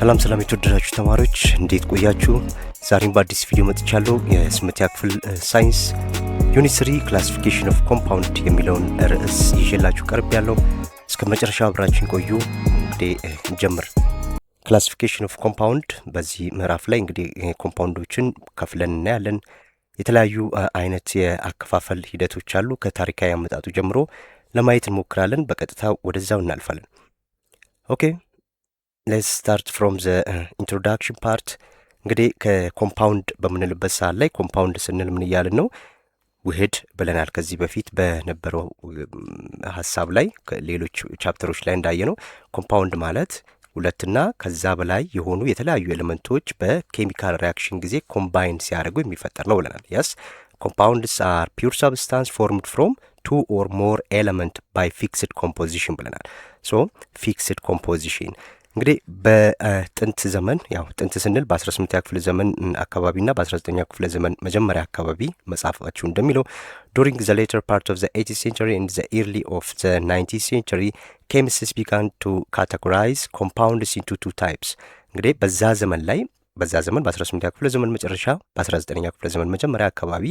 ሰላም የተወደዳችሁ ተማሪዎች እንዴት ቆያችሁ? ዛሬም በአዲስ ቪዲዮ መጥቻለሁ። የስምንተኛ ክፍል ሳይንስ ዩኒት 3 ክላሲፊኬሽን ኦፍ ኮምፓውንድ የሚለውን ርዕስ ይዤላችሁ ቀርቤያለሁ። እስከ መጨረሻ አብራችን ቆዩ። እንግዲህ እንጀምር። ክላሲፊኬሽን ኦፍ ኮምፓውንድ በዚህ ምዕራፍ ላይ እንግዲህ ኮምፓውንዶችን ከፍለን እናያለን። የተለያዩ አይነት የአከፋፈል ሂደቶች አሉ። ከታሪካዊ አመጣጡ ጀምሮ ለማየት እንሞክራለን። በቀጥታ ወደዛው እናልፋለን። ኦኬ let's start from the introduction part። እንግዲህ ከኮምፓውንድ በምንልበት ሰዓት ላይ ኮምፓውንድ ስንል ምን እያልን ነው? ውህድ ብለናል። ከዚህ በፊት በነበረው ሐሳብ ላይ ሌሎች ቻፕተሮች ላይ እንዳየነው ኮምፓውንድ ማለት ሁለትና ከዛ በላይ የሆኑ የተለያዩ ኤሌመንቶች በኬሚካል ሪአክሽን ጊዜ ኮምባይን ሲያደርጉ የሚፈጠር ነው ብለናል። yes compounds are pure substance formed from two or more element by fixed composition ብለናል። so fixed composition እንግዲህ በጥንት ዘመን ያው ጥንት ስንል በ18ኛ ክፍለ ዘመን አካባቢና በ19ኛ ክፍለ ዘመን መጀመሪያ አካባቢ መጻፋችሁ እንደሚለው during the later part of the 18th century and the early of the 19th century chemists began to categorize compounds into two types። እንግዲህ በዛ ዘመን በ18ኛ ክፍለ ዘመን መጨረሻ በ19ኛ ክፍለ ዘመን መጀመሪያ አካባቢ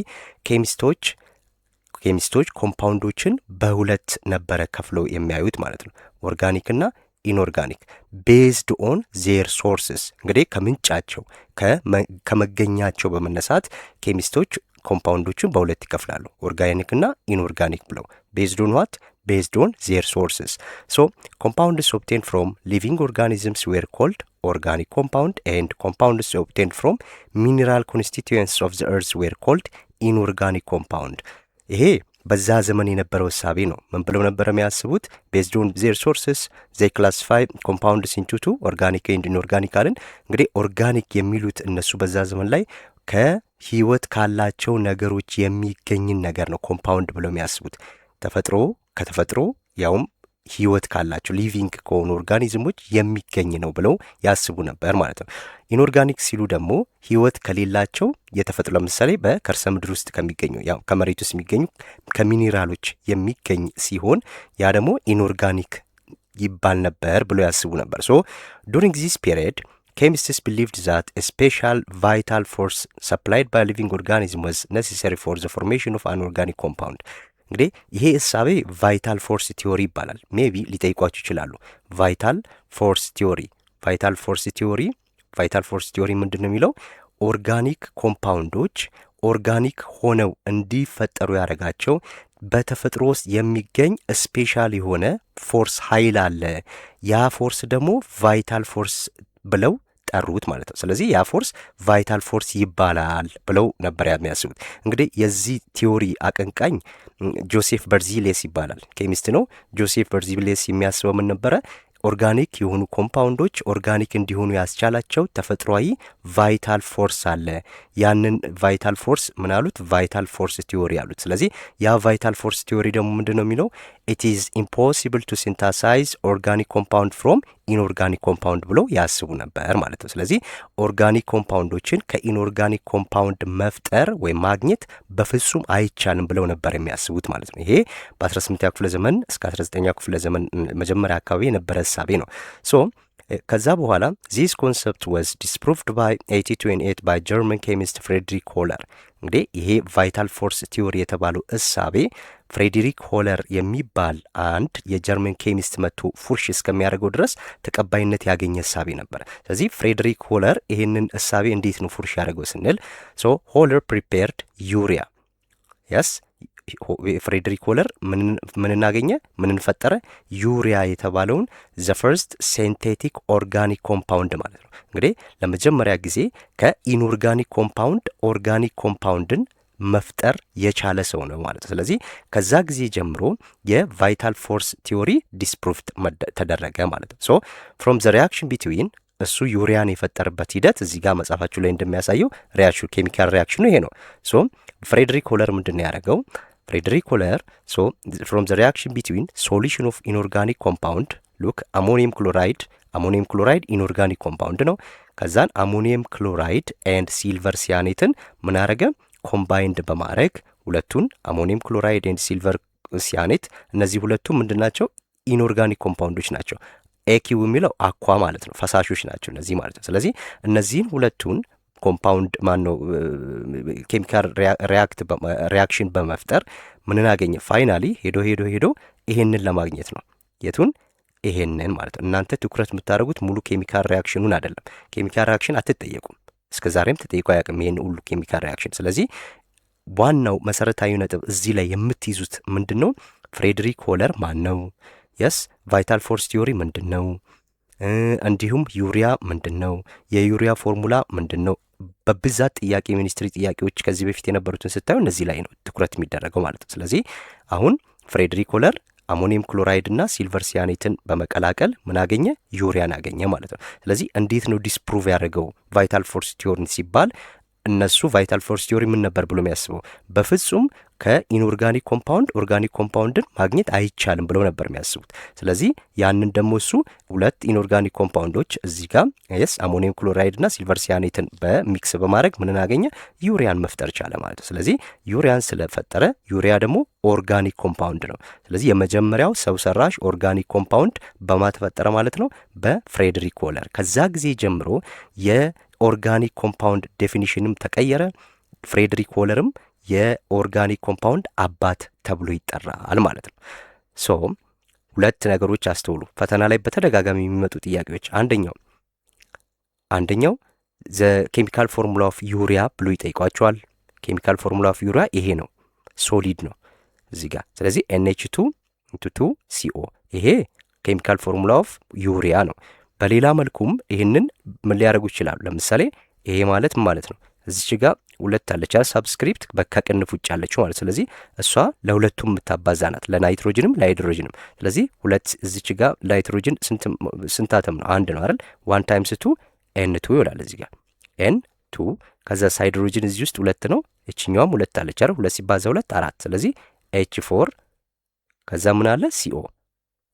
ኬሚስቶች ኮምፓውንዶችን በሁለት ነበረ ከፍለው የሚያዩት ማለት ነው። ኦርጋኒክና ኢንኦርጋኒክ ቤዝድ ኦን ዜር ሶርስስ። እንግዲህ ከምንጫቸው ከመገኛቸው በመነሳት ኬሚስቶች ኮምፓውንዶችን በሁለት ይከፍላሉ፣ ኦርጋኒክና ኢንኦርጋኒክ ብለው። ቤዝድ ኦን ዋት? ቤዝድ ኦን ዜር ሶርስስ። ሶ ኮምፓውንድስ ኦብቴንድ ፍሮም ሊቪንግ ኦርጋኒዝምስ ዌር ኮልድ ኦርጋኒክ ኮምፓውንድ ኤንድ ኮምፓውንድስ ኦብቴንድ ፍሮም ሚኒራል ኮንስቲትዩየንትስ ኦፍ ዘ እርዝ ዌር ኮልድ ኢንኦርጋኒክ ኮምፓውንድ። ይሄ በዛ ዘመን የነበረው እሳቤ ነው። ምን ብለው ነበር የሚያስቡት? ቤዝድ ኦን ዜር ሶርስስ ዘይ ክላሲፋይ ኮምፓውንድስ ኢንቱ ቱ ኦርጋኒክ ኤንድ ኢንኦርጋኒክ አለን። እንግዲህ ኦርጋኒክ የሚሉት እነሱ በዛ ዘመን ላይ ከህይወት ካላቸው ነገሮች የሚገኝን ነገር ነው ኮምፓውንድ ብለው የሚያስቡት። ከተፈጥሮ ያውም ህይወት ካላቸው ሊቪንግ ከሆኑ ኦርጋኒዝሞች የሚገኝ ነው ብለው ያስቡ ነበር ማለት ነው። ኢንኦርጋኒክ ሲሉ ደግሞ ህይወት ከሌላቸው የተፈጥሮ ለምሳሌ በከርሰ ምድር ውስጥ ከሚገኙ ያው ከመሬት ውስጥ የሚገኙ ከሚኒራሎች የሚገኝ ሲሆን ያ ደግሞ ኢንኦርጋኒክ ይባል ነበር ብለው ያስቡ ነበር። ሶ ዱሪንግ ዚስ ፒሪየድ chemists believed that a special vital force supplied by a living organism was necessary for the formation of an organic compound። እንግዲህ ይሄ እሳቤ ቫይታል ፎርስ ቲዮሪ ይባላል። ሜቢ ሊጠይቋችሁ ይችላሉ። ቫይታል ፎርስ ቲዮሪ ምንድን ነው የሚለው? ኦርጋኒክ ኮምፓውንዶች ኦርጋኒክ ሆነው እንዲፈጠሩ ያደረጋቸው በተፈጥሮ ውስጥ የሚገኝ ስፔሻል የሆነ ፎርስ ኃይል አለ። ያ ፎርስ ደግሞ ቫይታል ፎርስ ብለው ጠሩት ማለት ነው። ስለዚህ ያ ፎርስ ቫይታል ፎርስ ይባላል ብለው ነበር የሚያስቡት። እንግዲህ የዚህ ቲዮሪ አቀንቃኝ ጆሴፍ በርዚሌስ ይባላል። ኬሚስት ነው። ጆሴፍ በርዚሌስ የሚያስበው ምን ነበረ? ኦርጋኒክ የሆኑ ኮምፓውንዶች ኦርጋኒክ እንዲሆኑ ያስቻላቸው ተፈጥሯዊ ቫይታል ፎርስ አለ። ያንን ቫይታል ፎርስ ምን አሉት? ቫይታል ፎርስ ቲዮሪ አሉት። ስለዚህ ያ ቫይታል ፎርስ ቲዮሪ ደግሞ ምንድን ነው የሚለው? ኢት ኢዝ ኢምፖሲብል ቱ ሲንታሳይዝ ኦርጋኒክ ኮምፓውንድ ፍሮም ኢንኦርጋኒክ ኮምፓውንድ ብሎ ያስቡ ነበር ማለት ነው። ስለዚህ ኦርጋኒክ ኮምፓውንዶችን ከኢንኦርጋኒክ ኮምፓውንድ መፍጠር ወይም ማግኘት በፍጹም አይቻልም ብለው ነበር የሚያስቡት ማለት ነው። ይሄ በ18ኛ ክፍለ ዘመን እስከ 19ኛ ክፍለ ዘመን መጀመሪያ አካባቢ የነበረ ሐሳቤ ነው። ሶ ከዛ በኋላ ዚስ ኮንሰፕት ዋዝ ዲስፕሩቭድ ባይ 1828 ባይ ጀርመን ኬሚስት ፍሬድሪክ ሆለር። እንግዲህ ይሄ ቫይታል ፎርስ ቲዮሪ የተባለው እሳቤ ፍሬድሪክ ሆለር የሚባል አንድ የጀርመን ኬሚስት መጥቶ ፉርሽ እስከሚያደርገው ድረስ ተቀባይነት ያገኘ እሳቤ ነበር። ስለዚህ ፍሬድሪክ ሆለር ይህንን እሳቤ እንዴት ነው ፉርሽ ያደርገው ስንል ሆለር ፕሪፔርድ ዩሪያ ፍሬድሪክ ሆለር ምን ፈጠረ? ዩሪያ የተባለውን ዘ ፈርስት ሲንቴቲክ ኦርጋኒክ ኮምፓውንድ ማለት ነው። እንግዲህ ለመጀመሪያ ጊዜ ከኢንኦርጋኒክ ኮምፓውንድ ኦርጋኒክ ኮምፓውንድን መፍጠር የቻለ ሰው ነው ማለት ነው። ስለዚህ ከዛ ጊዜ ጀምሮ የቫይታል ፎርስ ቲዮሪ ዲስፕሩቭድ ተደረገ ማለት ነው። ሶ ፍሮም ዘ ሪአክሽን ቢትዊን እሱ ዩሪያን የፈጠረበት ሂደት እዚህ ጋር መጽሐፋችሁ ላይ እንደሚያሳየው ኬሚካል ሪአክሽኑ ይሄ ነው። ሶ ፍሬድሪክ ሆለር ምንድን ነው ያደረገው? ፍሬድሪክ ሆለር ፍሮም ዘ ሪአክሽን ቢትዊን ሶሉሽን ኦፍ ኢንኦርጋኒክ ኮምፓውንድ ሉክ አሞኒየም ክሎራይድ ኢንኦርጋኒክ ኮምፓውንድ ነው። ከዛን አሞኒየም ክሎራይድ ኤንድ ሲልቨር ሲያኔትን ምን አረገ? ኮምባይንድ በማድረግ ሁለቱን አሞኒየም ክሎራይድ ኤንድ ሲልቨር ሲያኔት እነዚህ ሁለቱ ምንድናቸው? ኢንኦርጋኒክ ኮምፓውንዶች ናቸው። ኤኪው የሚለው አኳ ማለት ነው፣ ፈሳሾች ናቸው እነዚህ ማለት ነው። ስለዚህ እነዚህን ሁለቱን ኮምፓውንድ ማነው ኬሚካል ሪያክሽን በመፍጠር ምንን አገኘ? ፋይናሊ ሄዶ ይሄንን ለማግኘት ነው። የቱን? ይሄንን ማለት ነው። እናንተ ትኩረት የምታደርጉት ሙሉ ኬሚካል ሪያክሽኑን አይደለም። ኬሚካል ሪያክሽን አትጠየቁም፣ እስከ ዛሬም ተጠይቆ አያውቅም ይሄን ሁሉ ኬሚካል ሪያክሽን። ስለዚህ ዋናው መሰረታዊ ነጥብ እዚህ ላይ የምትይዙት ምንድን ነው? ፍሬድሪክ ሆለር ማን ነው? የስ ቫይታል ፎርስ ቲዮሪ ምንድን ነው? እንዲሁም ዩሪያ ምንድን ነው? የዩሪያ ፎርሙላ ምንድን ነው? በብዛት ጥያቄ ሚኒስትሪ ጥያቄዎች ከዚህ በፊት የነበሩትን ስታዩ እነዚህ ላይ ነው ትኩረት የሚደረገው ማለት ነው። ስለዚህ አሁን ፍሬድሪክ ሆለር አሞኒየም ክሎራይድ እና ሲልቨር ሲያኔትን በመቀላቀል ምን አገኘ? ዩሪያን አገኘ ማለት ነው። ስለዚህ እንዴት ነው ዲስፕሩቭ ያደረገው ቫይታል ፎርስ ቲዮሪ ሲባል እነሱ ቫይታል ፎርስ ቲዮሪ ምን ነበር ብሎ የሚያስበው? በፍጹም ከኢንኦርጋኒክ ኮምፓውንድ ኦርጋኒክ ኮምፓውንድን ማግኘት አይቻልም ብለው ነበር የሚያስቡት። ስለዚህ ያንን ደግሞ እሱ ሁለት ኢንኦርጋኒክ ኮምፓውንዶች እዚህ ጋር የስ አሞኒየም ክሎራይድ እና ሲልቨር ሲያኔትን በሚክስ በማድረግ ምንን አገኘ? ዩሪያን መፍጠር ቻለ ማለት ነው። ስለዚህ ዩሪያን ስለፈጠረ ዩሪያ ደግሞ ኦርጋኒክ ኮምፓውንድ ነው። ስለዚህ የመጀመሪያው ሰው ሰራሽ ኦርጋኒክ ኮምፓውንድ በማተፈጠረ ማለት ነው በፍሬድሪክ ሆለር። ከዛ ጊዜ ጀምሮ የኦርጋኒክ ኮምፓውንድ ዴፊኒሽንም ተቀየረ። ፍሬድሪክ ሆለርም የኦርጋኒክ ኮምፓውንድ አባት ተብሎ ይጠራል ማለት ነው። ሶ ሁለት ነገሮች አስተውሉ። ፈተና ላይ በተደጋጋሚ የሚመጡ ጥያቄዎች አንደኛው ዘ ኬሚካል ፎርሙላ ኦፍ ዩሪያ ብሎ ይጠይቋቸዋል። ኬሚካል ፎርሙላ ኦፍ ዩሪያ ይሄ ነው፣ ሶሊድ ነው እዚህ ጋር። ስለዚህ NH2 CO ይሄ ኬሚካል ፎርሙላ ኦፍ ዩሪያ ነው። በሌላ መልኩም ይህንን ምን ሊያደርጉ ይችላሉ? ለምሳሌ ይሄ ማለት ምን ማለት ነው? እዚች ጋር ሁለት አለች ከሰብስክሪፕት ከቅንፍ ውጭ አለችው ማለት። ስለዚህ እሷ ለሁለቱም የምታባዛ ናት፣ ለናይትሮጅንም ለሃይድሮጅንም። ስለዚህ ሁለት እዚች ጋር ናይትሮጅን ስንት አተም ነው? አንድ ነው አይደል? 1 ታይምስ 2 N2 ይላል እዚህ ጋር N2። ከዛ ሃይድሮጅን እዚህ ውስጥ ሁለት ነው፣ እችኛዋም ሁለት አለች አይደል? ሁለት ሲባዛ ሁለት 4። ስለዚህ H4 ከዛ ምን አለ? CO።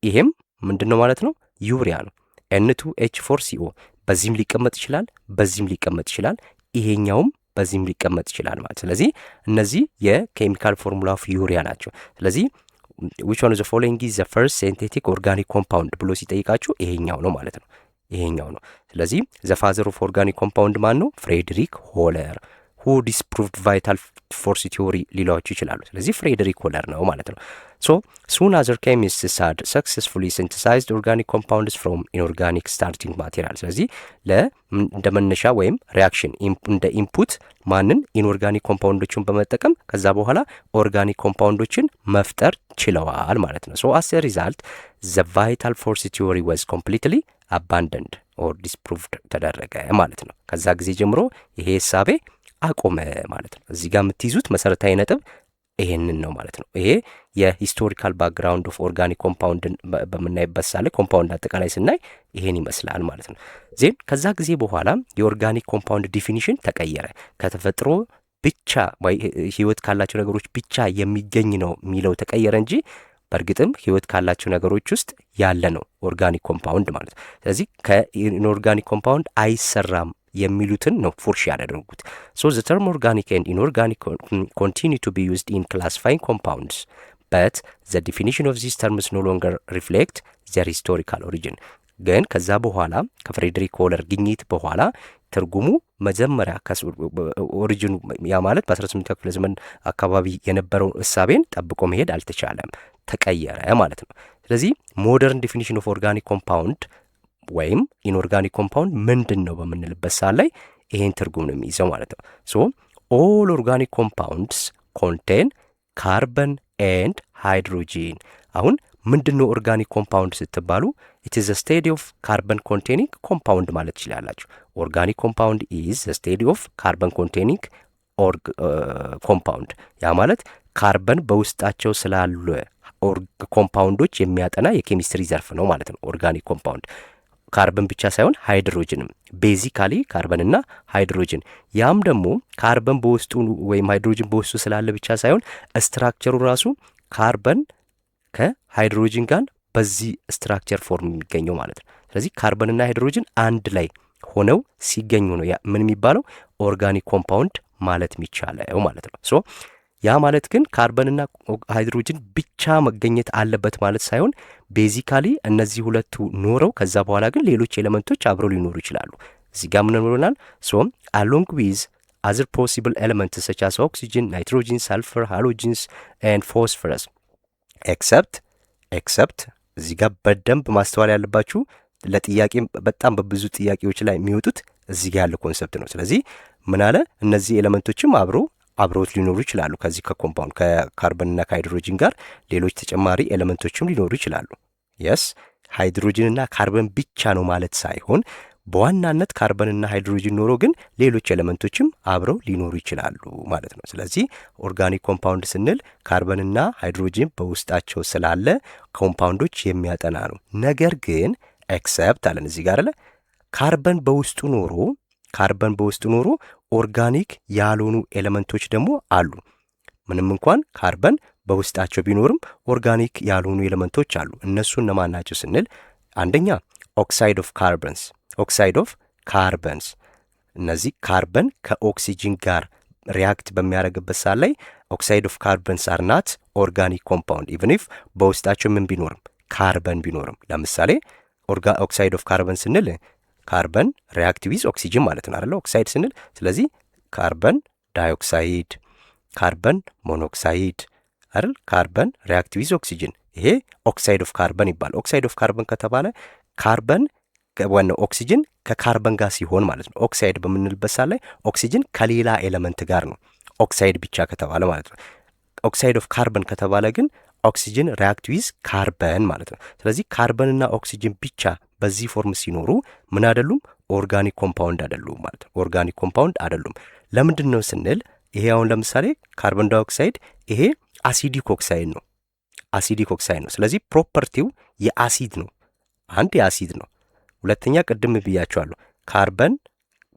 ይሄም ምንድነው ማለት ነው? ዩሪያ ነው። N2H4 CO በዚህም ሊቀመጥ ይችላል፣ በዚህም ሊቀመጥ ይችላል፣ ይሄኛውም በዚህም ሊቀመጥ ይችላል ማለት። ስለዚህ እነዚህ የኬሚካል ፎርሙላ ኦፍ ዩሪያ ናቸው። ስለዚህ which one of the following is the first synthetic organic compound ብሎ ሲጠይቃችሁ ይሄኛው ነው ማለት ነው፣ ይሄኛው ነው። ስለዚህ the father of organic compound ማን ነው? ፍሬድሪክ ሆለር who disproved vital force theory ሊሏችሁ ይችላሉ። ስለዚህ ፍሬድሪክ ሆለር ነው ማለት ነው። so soon other chemists had successfully synthesized organic compounds from inorganic starting material። ስለዚህ እንደ መነሻ ወይም ሪያክሽን እንደ ኢንፑት ማንን? ኢንኦርጋኒክ ኮምፓውንዶችን በመጠቀም ከዛ በኋላ ኦርጋኒክ ኮምፓውንዶችን መፍጠር ችለዋል ማለት ነው። so as a result the vital force theory was completely abandoned or disproved ተደረገ ማለት ነው። ከዛ ጊዜ ጀምሮ ይሄ ሐሳቤ አቆመ ማለት ነው። እዚህ ጋር የምትይዙት መሰረታዊ ነጥብ ይሄንን ነው ማለት ነው። ይሄ የሂስቶሪካል ባክግራውንድ ኦፍ ኦርጋኒክ ኮምፓውንድን በምናይበት ሳለ ኮምፓውንድ አጠቃላይ ስናይ ይሄን ይመስላል ማለት ነው። ዜን ከዛ ጊዜ በኋላ የኦርጋኒክ ኮምፓውንድ ዲፊኒሽን ተቀየረ። ከተፈጥሮ ብቻ ወይ ህይወት ካላቸው ነገሮች ብቻ የሚገኝ ነው የሚለው ተቀየረ እንጂ በእርግጥም ህይወት ካላቸው ነገሮች ውስጥ ያለ ነው ኦርጋኒክ ኮምፓውንድ ማለት ነው። ስለዚህ ከኢንኦርጋኒክ ኮምፓውንድ አይሰራም የሚሉትን ነው ፉርሽ ያደረጉት። so the term organic and inorganic continue to be used in classifying compounds but the definition of these terms no longer reflect their historical origin። ግን ከዛ በኋላ ከፍሬድሪክ ሆለር ግኝት በኋላ ትርጉሙ መጀመሪያ ኦሪጂኑ ያ ማለት በ18ኛው ክፍለ ዘመን አካባቢ የነበረው እሳቤን ጠብቆ መሄድ አልተቻለም፣ ተቀየረ ማለት ነው። ስለዚህ ሞደርን ዲፊኒሽን ኦፍ ኦርጋኒክ ኮምፓውንድ ወይም ኢንኦርጋኒክ ኮምፓውንድ ምንድን ነው በምንልበት ሰዓት ላይ ይሄን ትርጉም ነው የሚይዘው ማለት ነው። ሶ ኦል ኦርጋኒክ ኮምፓውንድስ ኮንቴን ካርበን ኤንድ ሃይድሮጂን። አሁን ምንድን ነው ኦርጋኒክ ኮምፓውንድ ስትባሉ ኢት ኢዝ ስቴዲ ኦፍ ካርበን ኮንቴኒንግ ኮምፓውንድ ማለት ትችላላችሁ። ኦርጋኒክ ኮምፓውንድ ኢዝ ስቴዲ ኦፍ ካርበን ኮንቴኒንግ ኮምፓውንድ። ያ ማለት ካርበን በውስጣቸው ስላሉ ኮምፓውንዶች የሚያጠና የኬሚስትሪ ዘርፍ ነው ማለት ነው ኦርጋኒክ ኮምፓውንድ። ካርበን ብቻ ሳይሆን ሃይድሮጅንም ቤዚካሊ ካርበንና ሃይድሮጅን። ያም ደግሞ ካርበን በውስጡ ወይም ሃይድሮጅን በውስጡ ስላለ ብቻ ሳይሆን ስትራክቸሩ ራሱ ካርበን ከሃይድሮጅን ጋር በዚህ ስትራክቸር ፎርም የሚገኘው ማለት ነው። ስለዚህ ካርበንና ሃይድሮጅን አንድ ላይ ሆነው ሲገኙ ነው ምን የሚባለው ኦርጋኒክ ኮምፓውንድ ማለት የሚቻለው ማለት ነው። ሶ ያ ማለት ግን ካርበንና ሃይድሮጅን ብቻ መገኘት አለበት ማለት ሳይሆን ቤዚካሊ እነዚህ ሁለቱ ኖረው ከዛ በኋላ ግን ሌሎች ኤሌመንቶች አብረው ሊኖሩ ይችላሉ። እዚህ ጋር ምን ብሎናል? ሶ አሎንግ ዊዝ other possible elements such as oxygen, nitrogen, sulfur, halogens and phosphorus except እዚህ ጋር በደንብ ማስተዋል ያለባችሁ ለጥያቄ በጣም በብዙ ጥያቄዎች ላይ የሚወጡት እዚህ ጋር ያለው ኮንሰፕት ነው። ስለዚህ ምን አለ? እነዚህ ኤሌመንቶችም አብረውት ሊኖሩ ይችላሉ። ከዚህ ከኮምፓውንድ ከካርበንና ከሃይድሮጅን ጋር ሌሎች ተጨማሪ ኤሌመንቶችም ሊኖሩ ይችላሉ። የስ ሃይድሮጅንና ካርበን ብቻ ነው ማለት ሳይሆን በዋናነት ካርበንና ሃይድሮጅን ኖሮ ግን ሌሎች ኤሌመንቶችም አብረው ሊኖሩ ይችላሉ ማለት ነው። ስለዚህ ኦርጋኒክ ኮምፓውንድ ስንል ካርበንና ሃይድሮጅን በውስጣቸው ስላለ ኮምፓውንዶች የሚያጠና ነው። ነገር ግን ኤክሰፕት አለን እዚህ ጋር አለ ካርበን በውስጡ ኖሮ ኦርጋኒክ ያልሆኑ ኤሌመንቶች ደግሞ አሉ። ምንም እንኳን ካርበን በውስጣቸው ቢኖርም ኦርጋኒክ ያልሆኑ ኤሌመንቶች አሉ። እነሱ እነማን ናቸው ስንል አንደኛ ኦክሳይድ ኦፍ ካርበንስ እነዚህ ካርበን ከኦክሲጅን ጋር ሪያክት በሚያደርግበት ሰዓት ላይ ኦክሳይድ ኦፍ ካርበንስ አር ናት ኦርጋኒክ ኮምፓውንድ ኢቭን ኢፍ በውስጣቸው ምን ቢኖርም ካርበን ቢኖርም። ለምሳሌ ኦክሳይድ ኦፍ ካርበን ስንል ካርበን ሪያክት ዊዝ ኦክሲጅን ማለት ነው አይደለ? ኦክሳይድ ስንል ስለዚህ ካርበን ዳይኦክሳይድ፣ ካርበን ሞኖክሳይድ አይደል? ካርበን ሪያክት ዊዝ ኦክሲጅን ይሄ ኦክሳይድ ኦፍ ካርበን ይባላል። ኦክሳይድ ኦፍ ካርበን ከተባለ ካርበን ዋናው ኦክሲጅን ከካርበን ጋር ሲሆን ማለት ነው። ኦክሳይድ በምንልበት ሰዓት ላይ ኦክሲጅን ከሌላ ኤሌመንት ጋር ነው ኦክሳይድ ብቻ ከተባለ ማለት ነው። ኦክሳይድ ኦፍ ካርበን ከተባለ ግን ኦክሲጅን ሪያክት ዊዝ ካርበን ማለት ነው። ስለዚህ ካርበንና ኦክሲጅን ብቻ በዚህ ፎርም ሲኖሩ ምን አይደሉም? ኦርጋኒክ ኮምፓውንድ አይደሉም ማለት ነው። ኦርጋኒክ ኮምፓውንድ አይደሉም። ለምንድን ነው ስንል ይሄ አሁን ለምሳሌ ካርበን ዳይኦክሳይድ ይሄ አሲዲክ ኦክሳይድ ነው። ስለዚህ ፕሮፐርቲው የአሲድ ነው። አንድ የአሲድ ነው። ሁለተኛ ቅድም ብያቸዋለሁ ካርበን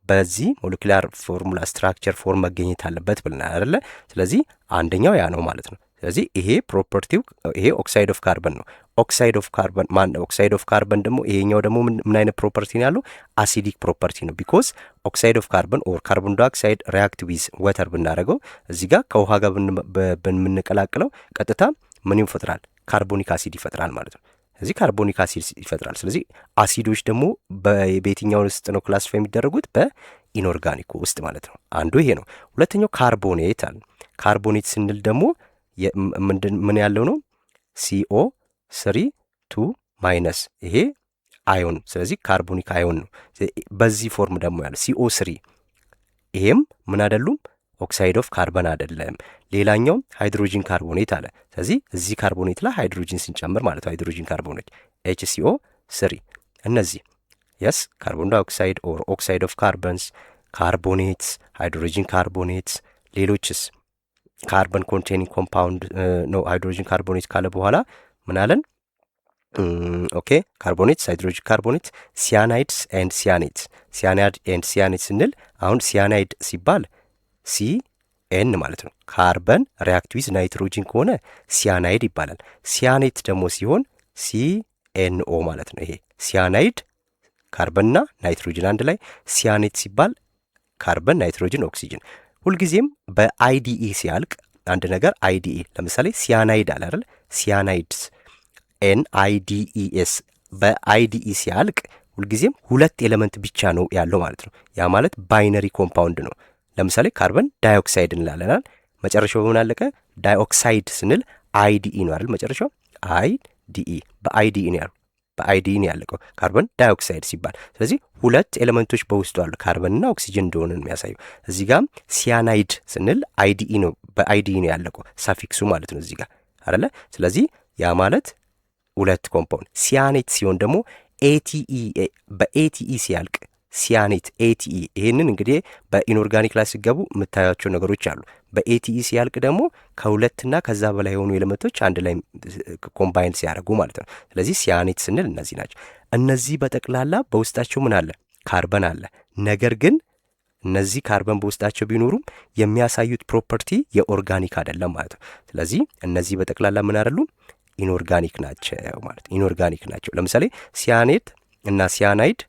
በዚህ ሞለኪላር ፎርሙላ ስትራክቸር ፎርም መገኘት አለበት ብለናል አይደለ? ስለዚህ አንደኛው ያ ነው ማለት ነው። ስለዚህ ይሄ ፕሮፐርቲው ይሄ ኦክሳይድ ኦፍ ካርበን ነው። ኦክሳይድ ኦፍ ካርበን ደግሞ ይሄኛው ደግሞ ምን አይነት ፕሮፐርቲ ነው ያለው? አሲዲክ ፕሮፐርቲ ነው። ቢኮዝ ኦክሳይድ ኦፍ ካርበን ኦር ካርቦን ዳይኦክሳይድ ሪያክት ዊዝ ወተር ብናደርገው እዚህ ጋር ከውሃ ጋር ብንቀላቅለው ቀጥታ ምን ይፈጥራል? ካርቦኒክ አሲድ ይፈጥራል ማለት ነው። ስለዚህ ካርቦኒክ አሲድ ይፈጥራል። ስለዚህ አሲዶች ደግሞ በየትኛው ውስጥ ነው ክላሲፋይ የሚደረጉት? በኢንኦርጋኒኩ ውስጥ ማለት ነው። አንዱ ይሄ ነው። ሁለተኛው ካርቦኔት አለ። ካርቦኔት ስንል ደግሞ ምን ያለው ነው? ሲኦ 3 ማይነስ ይሄ አዮን። ስለዚህ ካርቦኒክ አዮን ነው። በዚህ ፎርም ደግሞ ያለው ሲኦ 3 ይሄም ምን አይደሉም? ኦክሳይድ ኦፍ ካርበን አይደለም። ሌላኛው ሃይድሮጂን ካርቦኔት አለ። ስለዚህ እዚህ ካርቦኔት ላይ ሃይድሮጂን ስንጨምር ማለት ነው ሃይድሮጂን ካርቦኔት HCO 3 እነዚህ የስ ካርቦን ዳይኦክሳይድ ኦር ኦክሳይድ ኦፍ ካርበንስ፣ ካርቦኔትስ፣ ሃይድሮጂን ካርቦኔትስ፣ ሌሎችስ ካርበን ኮንቴኒንግ ኮምፓውንድ ነው። ሃይድሮጂን ካርቦኔት ካለ በኋላ ምን አለን? ኦኬ ካርቦኔትስ፣ ሃይድሮጂን ካርቦኔት፣ ሲያናይድስ ኤንድ ሲያኔትስ። ሲያናይድ ኤንድ ሲያኔት ስንል አሁን ሲያናይድ ሲባል ሲኤን ማለት ነው። ካርበን ሪያክት ዊዝ ናይትሮጂን ከሆነ ሲያናይድ ይባላል። ሲያኔት ደግሞ ሲሆን ሲኤንኦ ማለት ነው። ይሄ ሲያናይድ ካርበንና ናይትሮጂን አንድ ላይ፣ ሲያኔት ሲባል ካርበን፣ ናይትሮጂን፣ ኦክሲጅን። ሁልጊዜም በአይዲኢ ሲያልቅ አንድ ነገር አይዲኢ ለምሳሌ ሲያናይድ አለ አይደል? ሲያናይድስ NIDES በአይዲኢ ሲያልቅ ሁልጊዜም ሁለት ኤሌመንት ብቻ ነው ያለው ማለት ነው። ያ ማለት ባይነሪ ኮምፓውንድ ነው። ለምሳሌ ካርበን ዳይኦክሳይድ እንላለናል። መጨረሻው ምን አለቀ? ዳይኦክሳይድ ስንል አይዲኢ ነው አይደል? መጨረሻው አይዲኢ በአይዲኢ ነው ያለው። በአይዲኢ ነው ያለቀው ካርበን ዳይኦክሳይድ ሲባል። ስለዚህ ሁለት ኤሌመንቶች በውስጡ አሉ ካርበንና ኦክሲጅን እንደሆነ ነው የሚያሳየው። እዚህ ጋር ሲያናይድ ስንል አይዲኢ ነው በአይዲኢ ነው ያለቀው ሳፊክሱ ማለት ነው እዚህ ጋር አይደለ? ስለዚህ ያ ማለት ሁለት ኮምፓውንድ። ሲያኔት ሲሆን ደግሞ ኤቲኢ በኤቲኢ ሲያልቅ ሲያኔት ኤቲኢ። ይህንን እንግዲህ በኢንኦርጋኒክ ላይ ሲገቡ የምታያቸው ነገሮች አሉ። በኤቲኢ ሲያልቅ ደግሞ ከሁለትና ከዛ በላይ የሆኑ ኤሌመንቶች አንድ ላይ ኮምባይን ሲያደርጉ ማለት ነው። ስለዚህ ሲያኔት ስንል እነዚህ ናቸው። እነዚህ በጠቅላላ በውስጣቸው ምን አለ? ካርበን አለ። ነገር ግን እነዚህ ካርበን በውስጣቸው ቢኖሩም የሚያሳዩት ፕሮፐርቲ የኦርጋኒክ አይደለም ማለት ነው። ስለዚህ እነዚህ በጠቅላላ ምን አይደሉም? ኢንኦርጋኒክ ናቸው ማለት ኢንኦርጋኒክ ናቸው። ለምሳሌ ሲያኔት እና ሲያናይድ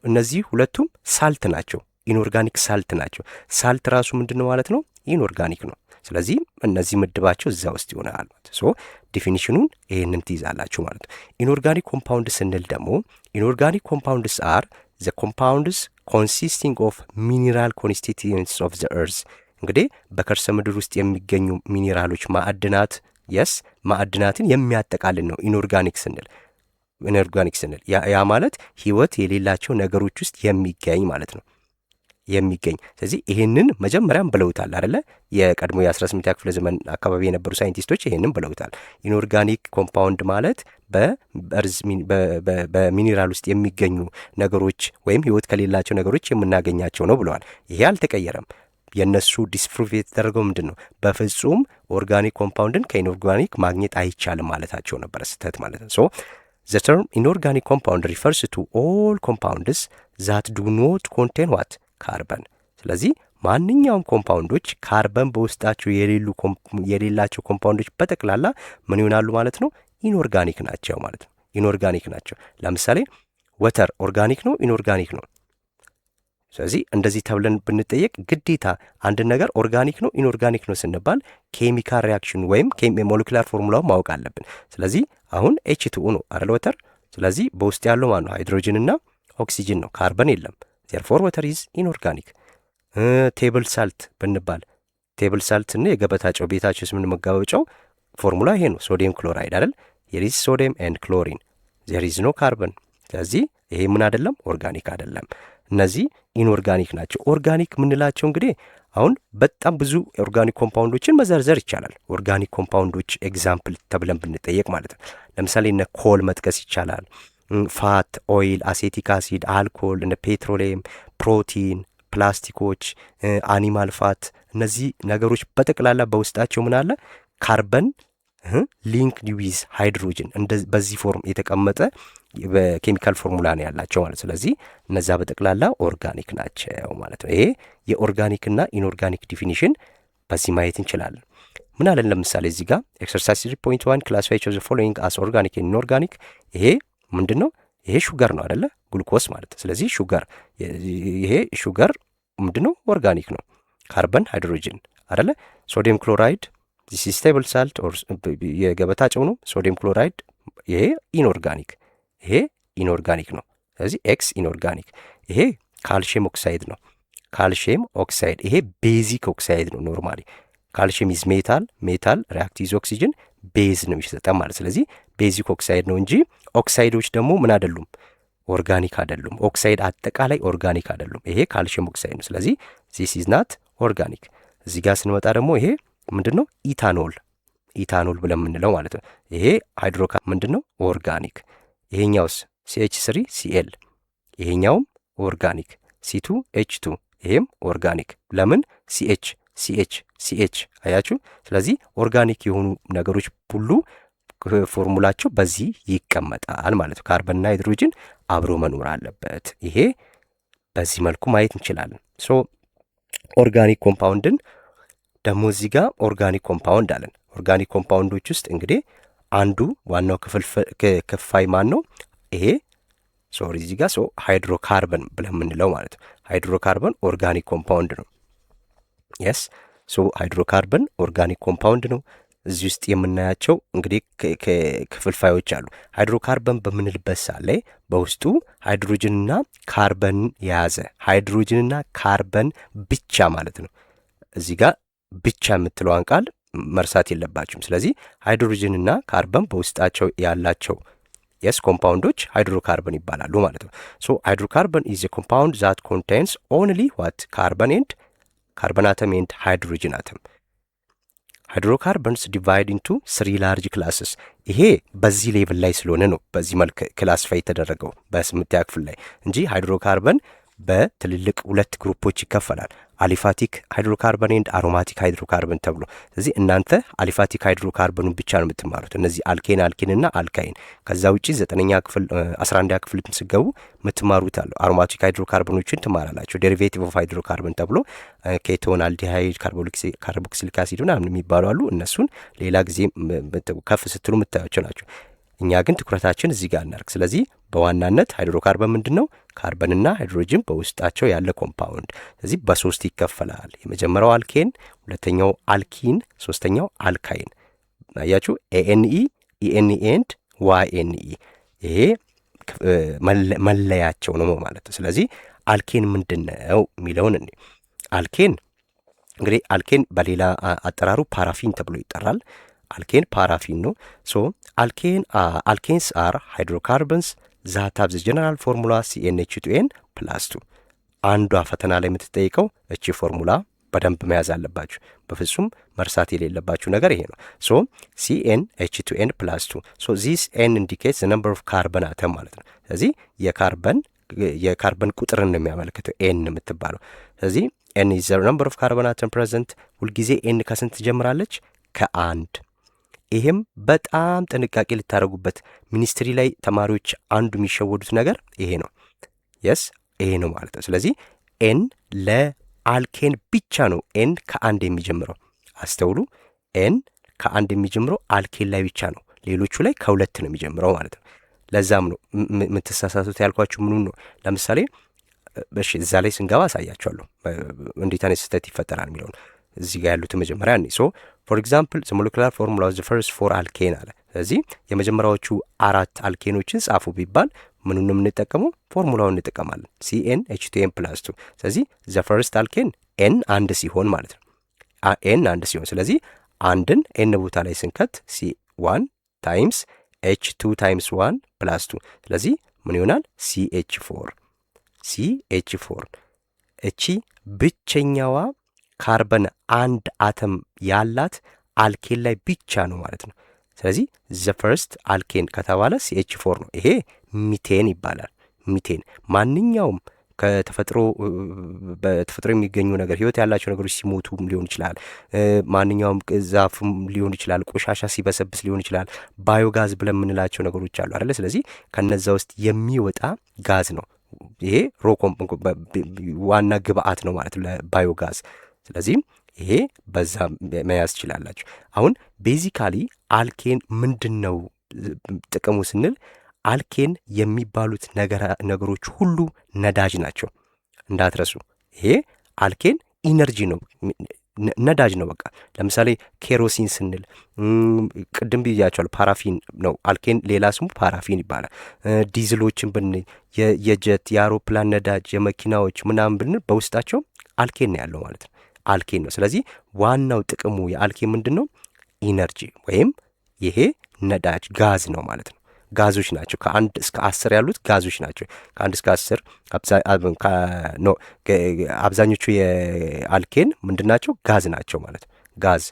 እነዚህ ሁለቱም ሳልት ናቸው፣ ኢንኦርጋኒክ ሳልት ናቸው። ሳልት ራሱ ምንድን ነው ማለት ነው? ኢንኦርጋኒክ ነው። ስለዚህ እነዚህ ምድባቸው እዛ ውስጥ ይሆናል ማለት ሶ ዲፊኒሽኑን ይሄንን ትይዛላችሁ ማለት ነው። ኢንኦርጋኒክ ኮምፓውንድ ስንል ደግሞ ኢንኦርጋኒክ ኮምፓውንድስ አር ዘ ኮምፓውንድስ ኮንሲስቲንግ ኦፍ ሚኒራል ኮንስቲትዩንትስ ኦፍ ዘ እርዝ እንግዲህ በከርሰ ምድር ውስጥ የሚገኙ ሚኒራሎች ማዕድናት ማዕድናትን የሚያጠቃልል ነው ኢንኦርጋኒክ ስንል ያ ማለት ህይወት የሌላቸው ነገሮች ውስጥ የሚገኝ ማለት ነው የሚገኝ። ስለዚህ ይሄንን መጀመሪያም ብለውታል አይደለ? የቀድሞ የ18ኛ ክፍለ ዘመን አካባቢ የነበሩ ሳይንቲስቶች ይሄንን ብለውታል። ኢንኦርጋኒክ ኮምፓውንድ ማለት በሚኒራል ውስጥ የሚገኙ ነገሮች ወይም ህይወት ከሌላቸው ነገሮች የምናገኛቸው ነው ብለዋል። ይሄ አልተቀየረም። የነሱ ዲስፕሩቭ የተደረገው ምንድን ነው? በፍጹም ኦርጋኒክ ኮምፓውንድን ከኢንኦርጋኒክ ማግኘት አይቻልም ማለታቸው ነበረ። ስህተት ማለት ነው። ሶ the term inorganic compound refers to all compounds that do not contain what? ካርበን። ስለዚህ ማንኛውም ኮምፓውንዶች ካርበን በውስጣቸው የሌላቸው ኮምፓውንዶች በጠቅላላ ምን ይሆናሉ ማለት ነው? ኢንኦርጋኒክ ናቸው ማለት ነው። ኢንኦርጋኒክ ናቸው። ለምሳሌ ወተር ኦርጋኒክ ነው ኢንኦርጋኒክ ነው? ስለዚህ እንደዚህ ተብለን ብንጠየቅ ግዴታ አንድ ነገር ኦርጋኒክ ነው ኢንኦርጋኒክ ነው ስንባል ኬሚካል ሪያክሽን ወይም ሞለኪላር ፎርሙላውን ማወቅ አለብን። ስለዚህ አሁን H2O ነው አይደል ወተር። ስለዚህ በውስጥ ያለው ማን ነው? ሃይድሮጅን እና ኦክሲጅን ነው፣ ካርበን የለም። ዜርፎር ወተር ኢዝ ኢንኦርጋኒክ። ቴብል ሳልት ብንባል ቴብል ሳልት እና የገበታ ጨው ቤታችን ምን መጋበጫው ፎርሙላ ይሄ ነው፣ ሶዲየም ክሎራይድ አይደል? ዜር ኢዝ ሶዲየም ኤንድ ክሎሪን ዜር ኢዝ ኖ ካርበን። ስለዚህ ይሄ ምን አይደለም? ኦርጋኒክ አይደለም። እነዚህ ኢንኦርጋኒክ ናቸው። ኦርጋኒክ ምንላቸው እንግዲህ አሁን በጣም ብዙ ኦርጋኒክ ኮምፓውንዶችን መዘርዘር ይቻላል። ኦርጋኒክ ኮምፓውንዶች ኤግዛምፕል ተብለን ብንጠየቅ ማለት ነው። ለምሳሌ እነ ኮል መጥቀስ ይቻላል። ፋት፣ ኦይል፣ አሴቲክ አሲድ፣ አልኮል፣ እነ ፔትሮሊየም፣ ፕሮቲን፣ ፕላስቲኮች፣ አኒማል ፋት፣ እነዚህ ነገሮች በጠቅላላ በውስጣቸው ምን አለ? ካርበን ሊንክድ ዊዝ ሃይድሮጅን በዚህ ፎርም የተቀመጠ በኬሚካል ፎርሙላ ነው ያላቸው ማለት። ስለዚህ እነዛ በጠቅላላ ኦርጋኒክ ናቸው ማለት ነው። ይሄ የኦርጋኒክና ኢንኦርጋኒክ ዲፊኒሽን በዚህ ማየት እንችላለን። ምን አለን? ለምሳሌ እዚህ ጋር ኤክሰርሳይዝ 3.1 ክላሲፋይ ዘ ፎሎዊንግ አስ ኦርጋኒክ ኤንድ ኢንኦርጋኒክ። ይሄ ምንድን ነው? ይሄ ሹገር ነው አይደለ? ግሉኮስ ማለት። ስለዚህ ሹገር፣ ይሄ ሹገር ምንድን ነው? ኦርጋኒክ ነው። ካርበን ሃይድሮጅን አይደለ? ሶዲየም ክሎራይድ ዚስ ኢዝ ስቴብል ሳልት ኦር የገበታ ጨው ነው። ሶዲየም ክሎራይድ ይሄ ኢንኦርጋኒክ፣ ይሄ ኢንኦርጋኒክ ነው። ስለዚህ ኤክስ ኢንኦርጋኒክ። ይሄ ካልሽየም ኦክሳይድ ነው። ካልሽየም ኦክሳይድ ይሄ ቤዚክ ኦክሳይድ ነው። ኖርማሊ ካልሽየም ኢዝ ሜታል ሪአክት ዊዝ ኦክሲጅን ቤዝ ነው የሚሰጠን ማለት። ስለዚህ ቤዚክ ኦክሳይድ ነው እንጂ ኦክሳይዶች ደግሞ ምን አይደሉም? ኦርጋኒክ አይደሉም። ኦክሳይድ አጠቃላይ ኦርጋኒክ አይደሉም። ይሄ ካልሽየም ኦክሳይድ ነው። ስለዚህ ዚስ ኢዝ ናት ኦርጋኒክ። እዚህ ጋር ስንመጣ ደግሞ ይሄ ምንድን ነው? ኢታኖል ብለን የምንለው ማለት ነው። ይሄ ሃይድሮካ ምንድን ነው? ኦርጋኒክ። ይሄኛውስ CH3 Cl፣ ይሄኛውም ኦርጋኒክ። C2 H2 ይሄም ኦርጋኒክ። ለምን? CH አያችሁ። ስለዚህ ኦርጋኒክ የሆኑ ነገሮች ሁሉ ፎርሙላቸው በዚህ ይቀመጣል ማለት ነው። ካርበንና ሃይድሮጅን አብሮ መኖር አለበት። ይሄ በዚህ መልኩ ማየት እንችላለን። ሶ ኦርጋኒክ ኮምፓውንድን ደግሞ እዚህ ጋር ኦርጋኒክ ኮምፓውንድ አለን። ኦርጋኒክ ኮምፓውንዶች ውስጥ እንግዲህ አንዱ ዋናው ክፍልፋይ ማን ነው? ይሄ እዚህ ጋር ሃይድሮካርበን ብለን የምንለው ማለት ነው። ሃይድሮካርበን ኦርጋኒክ ኮምፓውንድ ነው። የስ ሃይድሮካርበን ኦርጋኒክ ኮምፓውንድ ነው። እዚህ ውስጥ የምናያቸው እንግዲህ ክፍልፋዮች አሉ። ሃይድሮካርበን በምንልበት ሰዓት ላይ በውስጡ ሃይድሮጅንና ካርበን የያዘ ሃይድሮጅንና ካርበን ብቻ ማለት ነው። እዚህ ጋር ብቻ የምትለዋን ቃል መርሳት የለባችሁም። ስለዚህ ሃይድሮጅንና ካርበን በውስጣቸው ያላቸው ኮምፓውንዶች ሃይድሮካርበን ይባላሉ ማለት ነው። ሃይድሮካርበን ኢዝ ኤ ኮምፓውንድ ዛት ኮንቴንስ ኦንሊ ዋት? ካርበን አተም ኤንድ ሃይድሮጅን አተም። ሃይድሮካርበንስ ዲቫይድ ኢንቱ 3 ላርጅ ክላስስ። ይሄ በዚህ ሌቭል ላይ ስለሆነ ነው በዚህ መልክ ክላስፋይ የተደረገው በስምንተኛ ክፍል ላይ እንጂ ሃይድሮካርበን በትልልቅ ሁለት ግሩፖች ይከፈላል። አሊፋቲክ ሃይድሮካርበን ኤንድ አሮማቲክ ሃይድሮካርበን ተብሎ። ስለዚህ እናንተ አሊፋቲክ ሃይድሮካርበኑን ብቻ ነው የምትማሩት፣ እነዚህ አልኬንና አልካይን። ከዛ ውጪ 9ኛ ክፍል 11ኛ ክፍል ስገቡ የምትማሩት አለው። አሮማቲክ ሃይድሮካርበኖችን ትማራላችሁ። ዴሪቬቲቭ ኦፍ ሃይድሮካርበን ተብሎ ኬቶን፣ አልዲሃይድ፣ ካርቦክሲሊክ አሲድ ምናምን የሚባሉ አሉ። እነሱን ሌላ ጊዜ ከፍ ስትሉ የምታያቸው ናቸው። እኛ ግን ትኩረታችን እዚህ ጋር እናርግ። ስለዚህ በዋናነት ሃይድሮካርበን ምንድን ነው? ካርበንና ሃይድሮጅን በውስጣቸው ያለ ኮምፓውንድ። ስለዚህ በሶስት ይከፈላል። የመጀመሪያው አልኬን፣ ሁለተኛው አልኪን፣ ሶስተኛው አልካይን። አያችሁ ኤኤንኢ፣ ኢኤንኢ ኤንድ ዋይኤንኢ ይሄ መለያቸው ነው ማለት ነው። ስለዚህ አልኬን ምንድን ነው የሚለውን አልኬን እንግዲህ አልኬን በሌላ አጠራሩ ፓራፊን ተብሎ ይጠራል። አልኬን ፓራፊን ነው። ሶ አልኬንስ አር ሃይድሮካርበንስ ዛት ሃቭ ዘ ጀነራል ፎርሙላ CnH2n +2። አንዷ ፈተና ላይ የምትጠይቀው እቺ ፎርሙላ በደንብ መያዝ አለባችሁ። በፍጹም መርሳት የሌለባችሁ ነገር ይሄ ነው። ሶ CnH2n +2 ሶ ዚስ n ኢንዲኬትስ ዘ ነምበር ኦፍ ካርበን አተም ማለት ነው። ስለዚህ የካርበን ቁጥርን ነው የሚያመለክተው ኤን የምትባለው። ስለዚህ ኤን ኢዝ ዘ ነምበር ኦፍ ካርበን አተም ፕሬዘንት። ሁልጊዜ ኤን ከስንት ትጀምራለች? ከአንድ። ይሄም በጣም ጥንቃቄ ልታደርጉበት ሚኒስትሪ ላይ ተማሪዎች አንዱ የሚሸወዱት ነገር ይሄ ነው። የስ ይሄ ነው ማለት ነው። ስለዚህ ኤን ለአልኬን ብቻ ነው ኤን ከአንድ የሚጀምረው። አስተውሉ። ኤን ከአንድ የሚጀምረው አልኬን ላይ ብቻ ነው። ሌሎቹ ላይ ከሁለት ነው የሚጀምረው ማለት ነው። ለዛም ነው የምትሳሳቱት ያልኳችሁ ምኑ ነው። ለምሳሌ እሺ እዛ ላይ ስንገባ አሳያችኋለሁ እንዴት አይነት ስህተት ይፈጠራል የሚለውን። እዚህ ጋር ያሉት መጀመሪያ እኔ ሶ ፎር ኤግዛምፕል ዘ ሞለኪውላር ፎርሙላ ኦፍ ዘ ፈርስት 4 አልኬን አለ። ስለዚህ የመጀመሪያዎቹ 4 አልኬኖችን ጻፉ ቢባል ምኑን ነው የምንጠቀመው? ፎርሙላውን እንጠቀማለን CnH2n +2። ስለዚህ ዘ ፈርስት አልኬን ኤን አንድ ሲሆን ማለት ነው። ኤን አንድ ሲሆን ስለዚህ አንድን ኤን ቦታ ላይ ስንከት C1 ታይምስ H2 ታይምስ 1 +2 ስለዚህ ምን ይሆናል? CH4 እቺ ብቸኛዋ ካርበን አንድ አተም ያላት አልኬን ላይ ብቻ ነው ማለት ነው። ስለዚህ ዘ ፈርስት አልኬን ከተባለ CH4 ነው። ይሄ ሚቴን ይባላል። ሚቴን ማንኛውም በተፈጥሮ የሚገኙ ነገር ህይወት ያላቸው ነገሮች ሲሞቱ ሊሆን ይችላል። ማንኛውም ዛፍም ሊሆን ይችላል። ቆሻሻ ሲበሰብስ ሊሆን ይችላል። ባዮጋዝ ብለን የምንላቸው ነገሮች አሉ አይደለ? ስለዚህ ከነዛ ውስጥ የሚወጣ ጋዝ ነው። ይሄ ዋና ግብአት ነው ማለት ነው ለባዮጋዝ። ስለዚህ ይሄ በዛ መያዝ ትችላላችሁ። አሁን ቤዚካሊ አልኬን ምንድን ነው ጥቅሙ ስንል አልኬን የሚባሉት ነገሮች ሁሉ ነዳጅ ናቸው እንዳትረሱ። ይሄ አልኬን ኢነርጂ ነው፣ ነዳጅ ነው። በቃ ለምሳሌ ኬሮሲን ስንል ቅድም ብያቸዋል፣ ፓራፊን ነው አልኬን፣ ሌላ ስሙ ፓራፊን ይባላል። ዲዝሎችን ብንል የጀት የአውሮፕላን ነዳጅ የመኪናዎች ምናምን ብንል በውስጣቸው አልኬን ነው ያለው ማለት ነው። አልኬን ነው። ስለዚህ ዋናው ጥቅሙ የአልኬን ምንድን ነው? ኢነርጂ ወይም ይሄ ነዳጅ ጋዝ ነው ማለት ነው። ጋዞች ናቸው። ከ1 እስከ 10 ያሉት ጋዞች ናቸው። ከ1 እስከ 10 አብዛኞቹ የአልኬን ምንድን ናቸው? ጋዝ ናቸው ማለት ነው። ጋዝ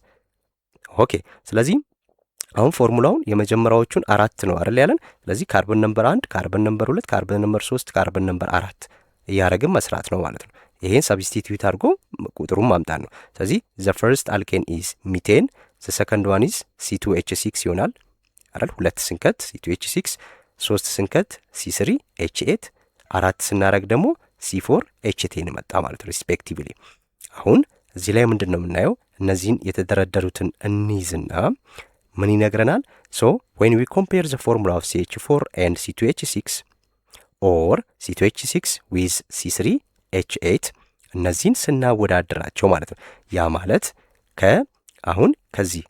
ኦኬ። ስለዚህ አሁን ፎርሙላውን የመጀመሪያዎቹን 4 ነው አይደል ያለን። ስለዚህ ካርበን ነምበር 1፣ ካርበን ነምበር 2፣ ካርበን ነምበር 3፣ ካርበን ነምበር 4 እያደረግን መስራት ነው ማለት ነው። ይሄን ሰብስቲቲዩት አድርጎ ቁጥሩን ማምጣት ነው። ስለዚህ ዘ ፈርስት አልኬን ኢዝ ሚቴን፣ ዘ ሰከንድ ዋን ኢዝ C2H6 ይሆናል አይደል? 2 ስንከት C2H6፣ 3 ስንከት C3H8፣ 4 ስናረግ ደግሞ C4H10 መጣ ማለት ነው ሪስፔክቲቭሊ። አሁን እዚህ ላይ ምንድን ነው የምናየው? እነዚህን የተደረደሩትን እንይዝና ምን ይነግረናል? ሶ when we compare the formula of CH4 and C2H6 or C2H6 with C3H8 እነዚህን ስናወዳደራቸው ማለት ነው። ያ ማለት አሁን ከዚህ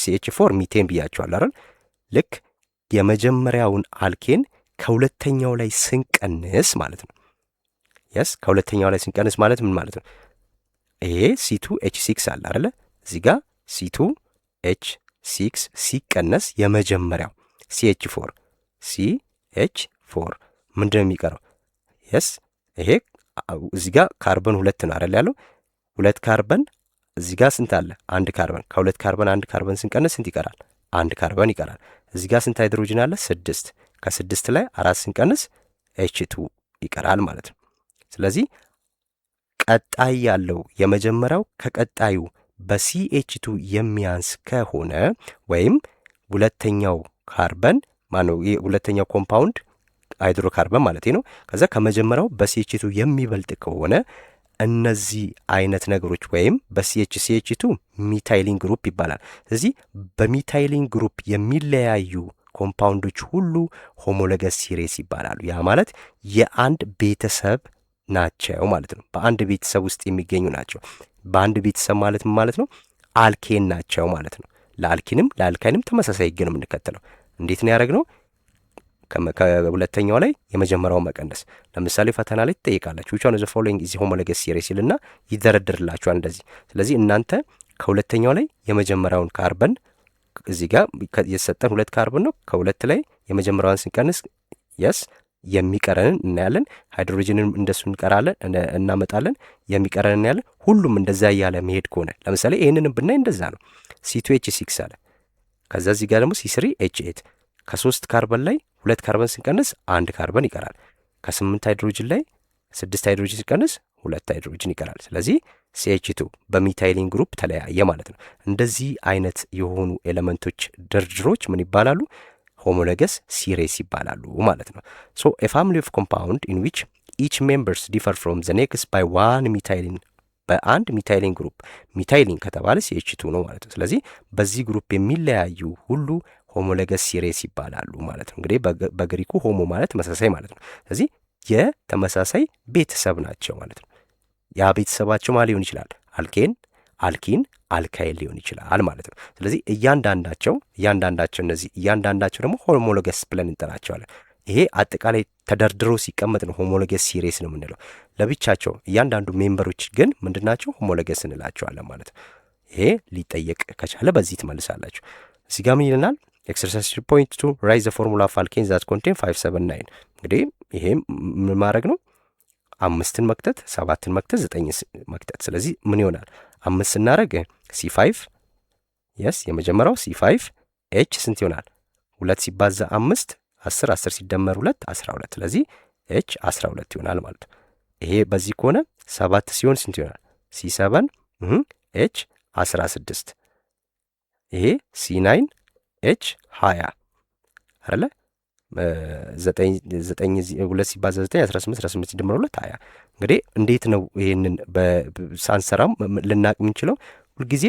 CH4 ሚቴን ብያቸዋል አይደል? ልክ የመጀመሪያውን አልኬን ከሁለተኛው ላይ ስንቀንስ ማለት ነው። የስ ከሁለተኛው ላይ ስንቀንስ ማለት ምን ማለት ነው? ይሄ C2H6 አለ አይደለ? እዚህ ጋር C2H6 ሲቀነስ የመጀመሪያው CH4 ምንድን ነው የሚቀረው? የስ ይሄ እዚህ ጋር ካርበን 2 ነው አይደል ያለው? 2 ካርበን እዚህ ጋር ስንት አለ? 1 ካርበን። ከ2 ካርበን 1 ካርበን ስንቀንስ ስንት ይቀራል? 1 ካርበን ይቀራል። እዚህ ጋር ስንት ሃይድሮጅን አለ? 6። ከ6 ላይ 4 ስንቀንስ H2 ይቀራል ማለት ነው። ስለዚህ ቀጣይ ያለው የመጀመሪያው ከቀጣዩ በCH2 የሚያንስ ከሆነ ወይም ሁለተኛው ካርበን ማነው ሁለተኛው ኮምፓውንድ ሃይድሮካርበን ማለት ነው። ከዛ ከመጀመሪያው በCH2 የሚበልጥ ከሆነ እነዚህ አይነት ነገሮች ወይም በCH2 ሚታይሊን ግሩፕ ይባላል። ስለዚህ በሚታይሊን ግሩፕ የሚለያዩ ኮምፓውንዶች ሁሉ ሆሞሎገስ ሲሪስ ይባላሉ። ያ ማለት የአንድ ቤተሰብ ናቸው ማለት ነው። በአንድ ቤተሰብ ውስጥ የሚገኙ ናቸው። በአንድ ቤተሰብ ማለት ማለት ነው አልኬን ናቸው ማለት ነው። ለአልኪንም ለአልካይንም ተመሳሳይ ህግ ነው የምንከተለው። እንዴት ነው ያደረግነው? ከሁለተኛው ላይ የመጀመሪያውን መቀነስ። ለምሳሌ ፈተና ላይ ትጠይቃላችሁ which one of the following is homologous series ይልና ይደረድርላችኋል እንደዚህ። ስለዚህ እናንተ ከሁለተኛው ላይ የመጀመሪያውን ካርበን እዚህ ጋር የተሰጠን 2 ካርበን ነው። ከሁለት ላይ የመጀመሪያውን ስንቀንስ የስ የሚቀረንን እናያለን። ሃይድሮጅንን እንደሱ እናመጣለን። የሚቀረንን እናያለን። ሁሉም እንደዛ እያለ መሄድ ከሆነ ለምሳሌ ይሄንንም ብናይ እንደዛ ነው። C2H6 አለ። ከዛ እዚህ ጋር ደግሞ C3H8 ከ3 ካርበን ላይ 2 ካርበን ስንቀንስ 1 ካርበን ይቀራል። ከ8 ሃይድሮጅን ላይ 6 ሃይድሮጅን ሲቀንስ 2 ሃይድሮጅን ይቀራል። ስለዚህ CH2 በሚታይሊን ግሩፕ ተለያየ ማለት ነው። እንደዚህ አይነት የሆኑ ኤሌመንቶች ድርድሮች ምን ይባላሉ? ሆሞሎገስ ሲሪስ ይባላሉ ማለት ነው። ሶ ኤ ፋሚሊ ኦፍ ኮምፓውንድ ኢን ዊች ኢች ሜምበርስ ዲፈር ፍሮም ዘ ኔክስት ባይ ዋን ሚታይሊን፣ በአንድ ሚታይሊን ግሩፕ ሚታይሊን ከተባለ CH2 ነው ማለት ነው። ስለዚህ በዚህ ግሩፕ የሚለያዩ ሁሉ ሆሞሎገስ ሲሪስ ይባላሉ ማለት ነው። እንግዲህ በግሪኩ ሆሞ ማለት ተመሳሳይ ማለት ነው። ስለዚህ የተመሳሳይ ቤተሰብ ናቸው ማለት ነው። ያ ቤተሰባቸው ማለት ሊሆን ይችላል አልኬን፣ አልኪን፣ አልካይል ሊሆን ይችላል ማለት ነው። ስለዚህ እያንዳንዳቸው ደግሞ ሆሞሎገስ ብለን እንጠራቸዋለን። ይሄ አጠቃላይ ተደርድሮ ሲቀመጥ ነው ሆሞሎገስ ሲሪስ ነው የምንለው። ለብቻቸው እያንዳንዱ ሜምበሮች ግን ምንድናቸው? ሆሞሎገስ እንላቸዋለን ማለት ነው። ይሄ ሊጠየቅ ከቻለ በዚህ ትመልሳላችሁ። እዚህ ጋር ምን ይለናል? ኤክሰርሳይዝ 3.2 ራይዝ ዘ ፎርሙላ ኦፍ አልኬንስ ዛት ኮንቴን 579። እንግዲህ ይሄ ምን ማድረግ ነው? 5ን መክተት፣ 7ን መክተት፣ 9 መክተት። ስለዚህ ምን ይሆናል? 5 ስናደርግ C5 የስ የመጀመሪያው C5 H ስንት ይሆናል? 2 ሲባዛ 5 10 10 ሲደመር 2 12። ስለዚህ H 12 ይሆናል ማለት ነው። ይሄ በዚህ ከሆነ 7 ሲሆን ስንት ይሆናል? C7 H 16። ይሄ C9 H 20 አይደለ? 2 ሲባዛ 9 18 18 ሲደመር 2 20። እንግዲህ እንዴት ነው ይሄንን ሳንሰራም ልናቅ የምንችለው? ሁልጊዜ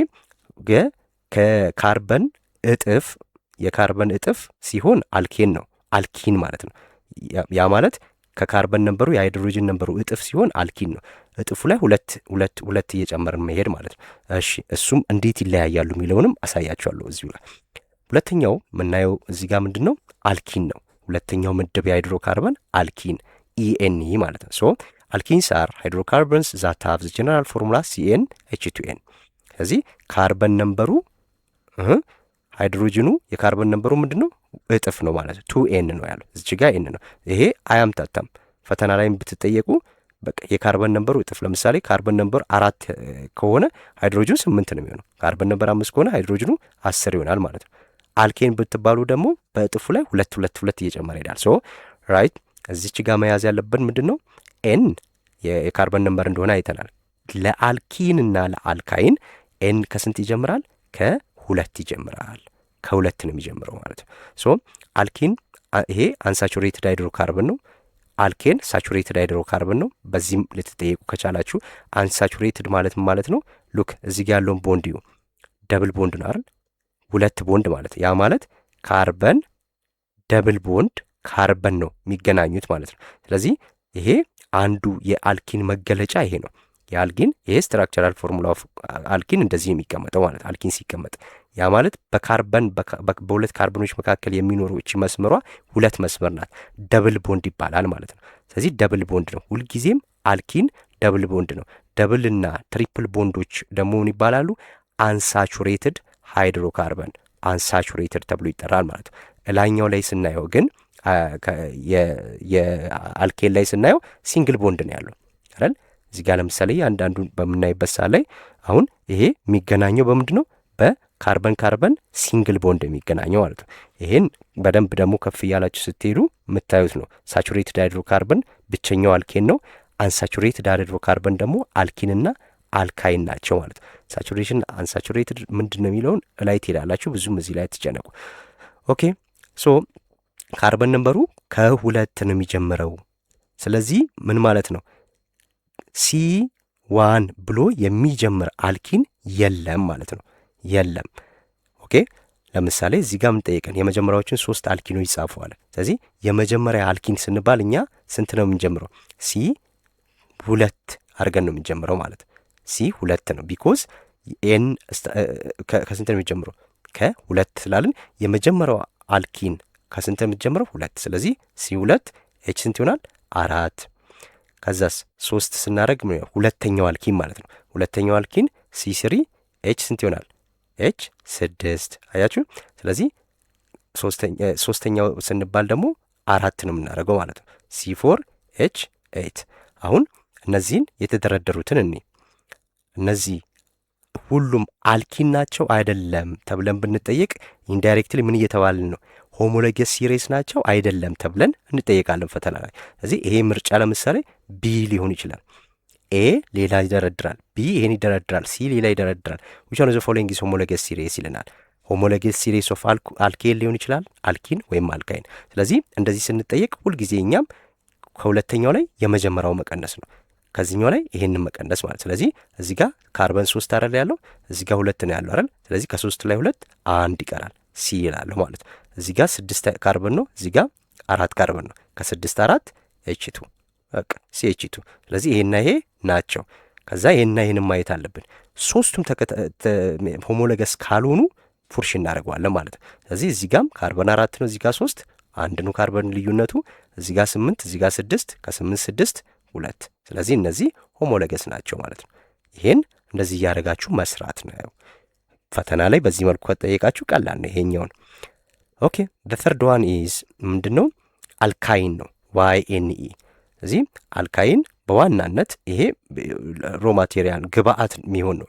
ከካርበን እጥፍ የካርበን እጥፍ ሲሆን አልኬን ነው አልኪን ማለት ነው። ያ ማለት ከካርበን ነንበሩ የሃይድሮጅን ነንበሩ እጥፍ ሲሆን አልኪን ነው። እጥፉ ላይ ሁለት እየጨመርን መሄድ ማለት ነው። እሺ እሱም እንዴት ይለያያሉ የሚለውንም አሳያቸዋለሁ እዚሁ ላይ። ሁለተኛው የምናየው እዚህ ጋር ምንድን ነው? አልኪን ነው። ሁለተኛው ምድብ የሃይድሮካርበን አልኪን ENE ማለት ነው። ሶ አልኪንስ አር ሃይድሮካርበንስ ዛት ሃቭ ዘ ጀነራል ፎርሙላ CnH2n። ስለዚህ ካርበን ነንበሩ ሃይድሮጅኑ የካርበን ነንበሩ ምንድን ነው? እጥፍ ነው ማለት ነው። 2n ነው ያለው እዚህ ጋር n ነው። ይሄ አያምታታም። ፈተና ላይ ብትጠየቁ በቃ የካርበን ነንበሩ እጥፍ፣ ለምሳሌ ካርበን ነንበሩ 4 ከሆነ ሃይድሮጅኑ 8 ነው የሚሆነው። ካርበን ነንበር 5 ከሆነ ሃይድሮጅኑ 10 ይሆናል ማለት ነው። አልኬን ብትባሉ ደግሞ በእጥፉ ላይ 2 እየጨመረ ይሄዳል። ሶ ራይት እዚች ጋር መያዝ ያለብን ምንድን ነው? ኤን የካርበን ነንበር እንደሆነ አይተናል። ለአልኪንና ለአልካይን ኤን ከስንት ይጀምራል? ከ2 ይጀምራል። ከ2 ነው የሚጀምረው ማለት ነው። ሶ አልኪን ይሄ አንሳቹሬትድ ሃይድሮካርበን ነው። አልኬን ሳቹሬትድ ሃይድሮካርበን ነው። በዚህም ልትጠየቁ ከቻላችሁ አንሳቹሬትድ ማለት ማለት ነው። ሉክ እዚህ ጋር ያለውን ቦንድ እዩ። ደብል ቦንድ ነው አይደል? 2 ቦንድ ማለት ያ ማለት ካርበን ደብል ቦንድ ካርበን ነው የሚገናኙት ማለት ነው። ስለዚህ ይሄ አንዱ የአልኪን መገለጫ ይሄ ነው። የአልኪን ይሄ ስትራክቸራል ፎርሙላ ኦፍ አልኪን እንደዚህ የሚቀመጠው ማለት አልኪን ሲቀመጥ ያ ማለት በካርበን በሁለት ካርበኖች መካከል የሚኖሩ እቺ መስመሯ 2 መስመር ናት። ደብል ቦንድ ይባላል ማለት ነው። ስለዚህ ደብል ቦንድ ነው ሁልጊዜም አልኪን ደብል ቦንድ ነው። ደብል እና ትሪፕል ቦንዶች ደግሞ ምን ይባላሉ? አንሳቹሬትድ ሃይድሮካርበን አንሳቹሬትድ ተብሎ ይጠራል ማለት ነው። ላይኛው ላይ ስናየው ግን የአልኬን ላይ ስናየው ሲንግል ቦንድ ነው ያለው አይደል? እዚህ ጋር ለምሳሌ አንዳንዱን በምናይበት ሰዓት ላይ አሁን ይሄ የሚገናኘው በምንድን ነው? በካርበን ካርበን ሲንግል ቦንድ የሚገናኘው ማለት ነው። ይሄን በደንብ ደግሞ ከፍ እያላችሁ ስትሄዱ የምታዩት ነው። ሳቹሬትድ ሃይድሮካርበን ብቸኛው አልኬን ነው። አንሳቹሬትድ ሃይድሮካርበን ደግሞ አልኪንና አልካይን ናቸው ማለት ነው። ሳቹሬሽን አንሳቹሬትድ ምንድን ነው የሚለውን ላይ ትሄዳላችሁ። ብዙም እዚህ ላይ ትጨነቁ። ኦኬ ሶ ካርበን ነንበሩ ከ2 ነው የሚጀምረው። ስለዚህ ምን ማለት ነው? C1 ብሎ የሚጀምር አልኪን የለም ማለት ነው። የለም። ኦኬ ለምሳሌ እዚህ ጋር የምንጠይቀን የመጀመሪያዎችን 3 አልኪኖች ጻፉ። ስለዚህ የመጀመሪያ አልኪን ስንባል እኛ ስንት ነው የምንጀምረው? ሲ 2 አድርገን ነው የምንጀምረው ማለት ሲ 2 ነው። ቢኮዝ ኤን ከስንት ነው የሚጀምረው? ከ2 ስላልን የመጀመሪያው አልኪን ከስንት ነው የምትጀምረው? 2። ስለዚህ ሲ 2 ኤች ስንት ይሆናል? 4። ከዛስ 3 ስናደርግ ሁለተኛው አልኪን ማለት ነው። ሁለተኛው አልኪን ሲ 3 ኤች ስንት ይሆናል? ኤች 6። አያችሁ። ስለዚህ ሶስተኛው ስንባል ደግሞ 4 ነው የምናደርገው ማለት ነው። ሲ 4 ኤች 8። አሁን እነዚህን የተደረደሩትን እነዚህ ሁሉም አልኪን ናቸው አይደለም ተብለን ብንጠየቅ ኢንዳይሬክትሊ ምን እየተባልን ነው? ሆሞሎገስ ሲሪስ ናቸው አይደለም ተብለን እንጠየቃለን ፈተና ላይ። ስለዚህ ይሄ ምርጫ ለምሳሌ ቢ ሊሆን ይችላል። ኤ ሌላ ይደረድራል፣ ቢ ይሄን ይደረድራል፣ ሲ ሌላ ይደረድራል። which one of the following is homologous series ይለናል። ሆሞሎገስ ሲሪስ ኦፍ አልኬን ሊሆን ይችላል፣ አልኪን ወይም አልካይን። ስለዚህ እንደዚህ ስንጠየቅ ሁልጊዜ እኛም ከሁለተኛው ላይ የመጀመሪያው መቀነስ ነው፣ ከዚህኛው ላይ ይሄንን መቀነስ ማለት። ስለዚህ እዚህ ጋር ካርበን 3 አይደል ያለው፣ እዚህ ጋር 2 ነው ያለው አይደል። ስለዚህ ከ3 ላይ 2 1 ይቀራል፣ ሲ ይላለሁ ማለት። እዚህ ጋር 6 ካርበን ነው፣ እዚህ ጋር 4 ካርበን ነው። ከ6 4 ኤች2 በቃ ሲኤች2። ስለዚህ ይሄና ይሄ ናቸው። ከዛ ይሄና ይሄን ማየት አለብን። ሶስቱም ሆሞሎገስ ካልሆኑ ፉርሽ እናደርገዋለን ማለት ነው። ስለዚህ እዚህ ጋም ካርበን 4 ነው፣ እዚህ ጋር 3 1 ነው ካርበን ልዩነቱ። እዚህ ጋር 8 እዚህ ጋር 6 ከ8 6 2። ስለዚህ እነዚህ ሆሞሎገስ ናቸው ማለት ነው። ይሄን እንደዚህ እያደረጋችሁ መስራት ነው። ፈተና ላይ በዚህ መልኩ ከጠየቃችሁ ቀላል ነው ይሄኛውን። ኦኬ the third one is ምንድነው? አልካይን ነው YNE። ስለዚህ አልካይን በዋናነት ይሄ ሮ ማቴሪያል ግብአት የሚሆን ነው።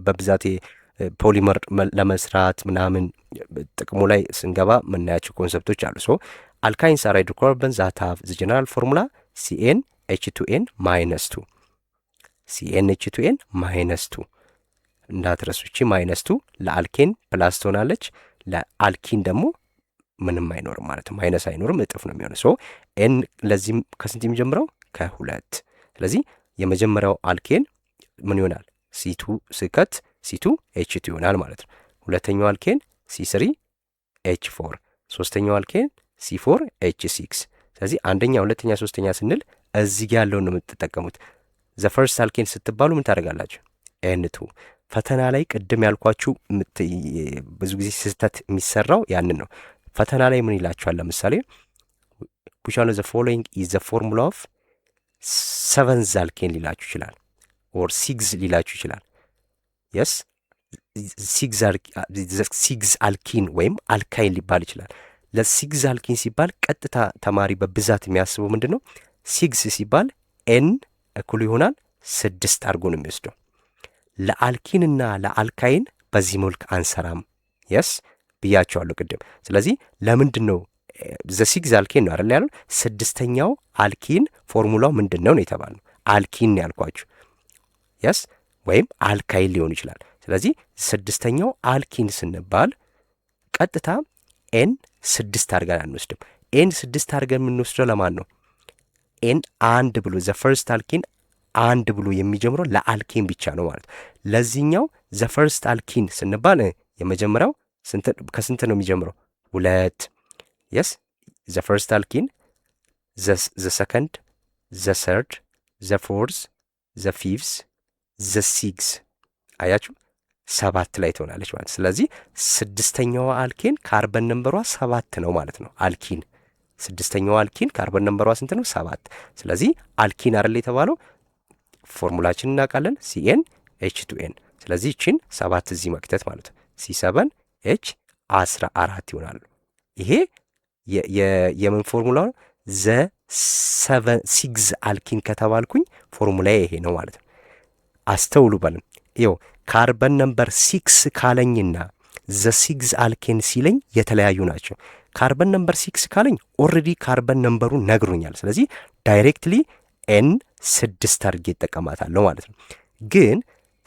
በብዛት ፖሊመር ለመስራት ምናምን ጥቅሙ ላይ ስንገባ የምናያቸው ኮንሰፕቶች አሉ። ሶ አልካይንስ አር ሃይድሮካርበንስ ዛት ሃቭ ዘ ጀነራል ፎርሙላ CnH2n -2 CnH2n -2 እንዳትረሱ። እቺ -2 ለአልኬን ፕላስ ትሆናለች፣ ለአልኪን ደግሞ ምንም አይኖርም ማለት ነው። ማይነስ አይኖርም፣ እጥፍ ነው የሚሆነው። ሶ ኤን ለዚህም ከስንት የሚጀምረው? ከ2። ስለዚህ የመጀመሪያው አልኬን ምን ይሆናል? C2 ስከት C2 H2 ይሆናል ማለት ነው። ሁለተኛው አልኬን C3 H4፣ ሶስተኛው አልኬን C4 H6። ስለዚህ አንደኛ፣ ሁለተኛ፣ ሶስተኛ ስንል እዚህ ጋር ያለውን ነው የምትጠቀሙት። ዘ ፈርስት አልኬን ስትባሉ ምን ታደርጋላችሁ? N2። ፈተና ላይ ቅድም ያልኳችሁ ብዙ ጊዜ ስህተት የሚሰራው ያንን ነው። ፈተና ላይ ምን ይላችኋል? ለምሳሌ which one of the following is the formula of 7th alkane ሊላችሁ ይችላል፣ or 6 ሊላችሁ ይችላል። yes 6 አልኪን ወይም አልካይን ሊባል ይችላል። ለ6 አልኪን ሲባል ቀጥታ ተማሪ በብዛት የሚያስበው ምንድን ነው? 6 ሲባል ኤን እኩል ይሆናል 6 አድርጎ ነው የሚወስደው። ለአልኪንና ለአልካይን በዚህ መልክ አንሰራም። yes ብያቸዋለሁ ቅድም። ስለዚህ ለምንድን ነው ዘ6 አልኬን ነው አይደል ያለው? ስድስተኛው አልኪን ፎርሙላው ምንድን ነው የተባለው? አልኪን ያልኳችሁ yes ወይም አልካይን ሊሆን ይችላል። ስለዚህ ስድስተኛው አልኪን ስንባል ቀጥታ ኤን 6 አድርገን አንወስድም። ኤን 6 አድርገን የምንወስደው ለማን ነው? ኤን 1 ብሎ ዘ ፈርስት አልኪን 1 ብሎ የሚጀምረው ለአልኬን ብቻ ነው ማለት። ለዚህኛው ዘ ፈርስት አልኪን ስንባል የመጀመሪያው ከስንት ነው የሚጀምረው? 2 yes ዘ ፈርስት አልኪን ዘ ሰከንድ ዘ ሰርድ ዘ ፎርዝ ዘ ፊፍዝ ዘ ሲክስ። አያችሁ 7 ላይ ትሆናለች ማለት። ስለዚህ ስድስተኛዋ አልኬን ካርበን ነምበሯ 7 ነው ማለት ነው። አልኪን ስድስተኛዋ አልኪን ካርበን ነምበሯ ስንት ነው? 7። ስለዚህ አልኪን አይደል የተባለው? ፎርሙላችን እናውቃለን CnH2n። ስለዚህ እቺን 7 እዚህ መክተት ማለት ነው። C7H 14 ይሆናሉ። ይሄ የምን ፎርሙላ ነው? ዘ 6 አልኪን ከተባልኩኝ ፎርሙላ ይሄ ነው ማለት ነው። አስተውሉ በልን። ይኸው ካርበን ነምበር 6 ካለኝና ዘ 6 አልኬን ሲለኝ የተለያዩ ናቸው። ካርበን ነምበር 6 ካለኝ ኦልሬዲ ካርበን ነምበሩ ነግሮኛል። ስለዚህ ዳይሬክትሊ ኤን 6 አድርጌ እጠቀማታለሁ ማለት ነው። ግን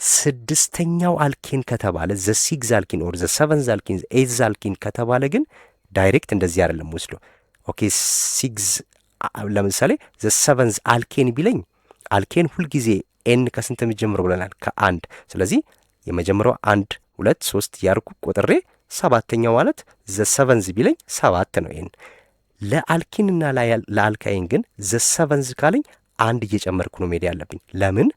ስድስተኛው አልኬን ከተባለ ዘ 6 አልኪን ኦር ዘ 7 አልኪን 8 አልኪን ከተባለ ግን ዳይሬክት እንደዚህ አይደለም ወስዶ። ኦኬ 6 ለምሳሌ ዘ 7 አልኬን ቢለኝ አልኬን ሁልጊዜ ኤን ከስንት የሚጀምረው ብለናል? ከ1። ስለዚህ የመጀመሪያው 1 2 3 ያርኩ ቆጥሬ 7ኛው ማለት ዘ ሰቨንዝ ቢለኝ 7 ነው። ይሄን ለአልኪንና ለአልካይን ግን ዘ ሰቨንዝ ካለኝ አንድ እየጨመርኩ ነው መሄድ ያለብኝ። ለምን?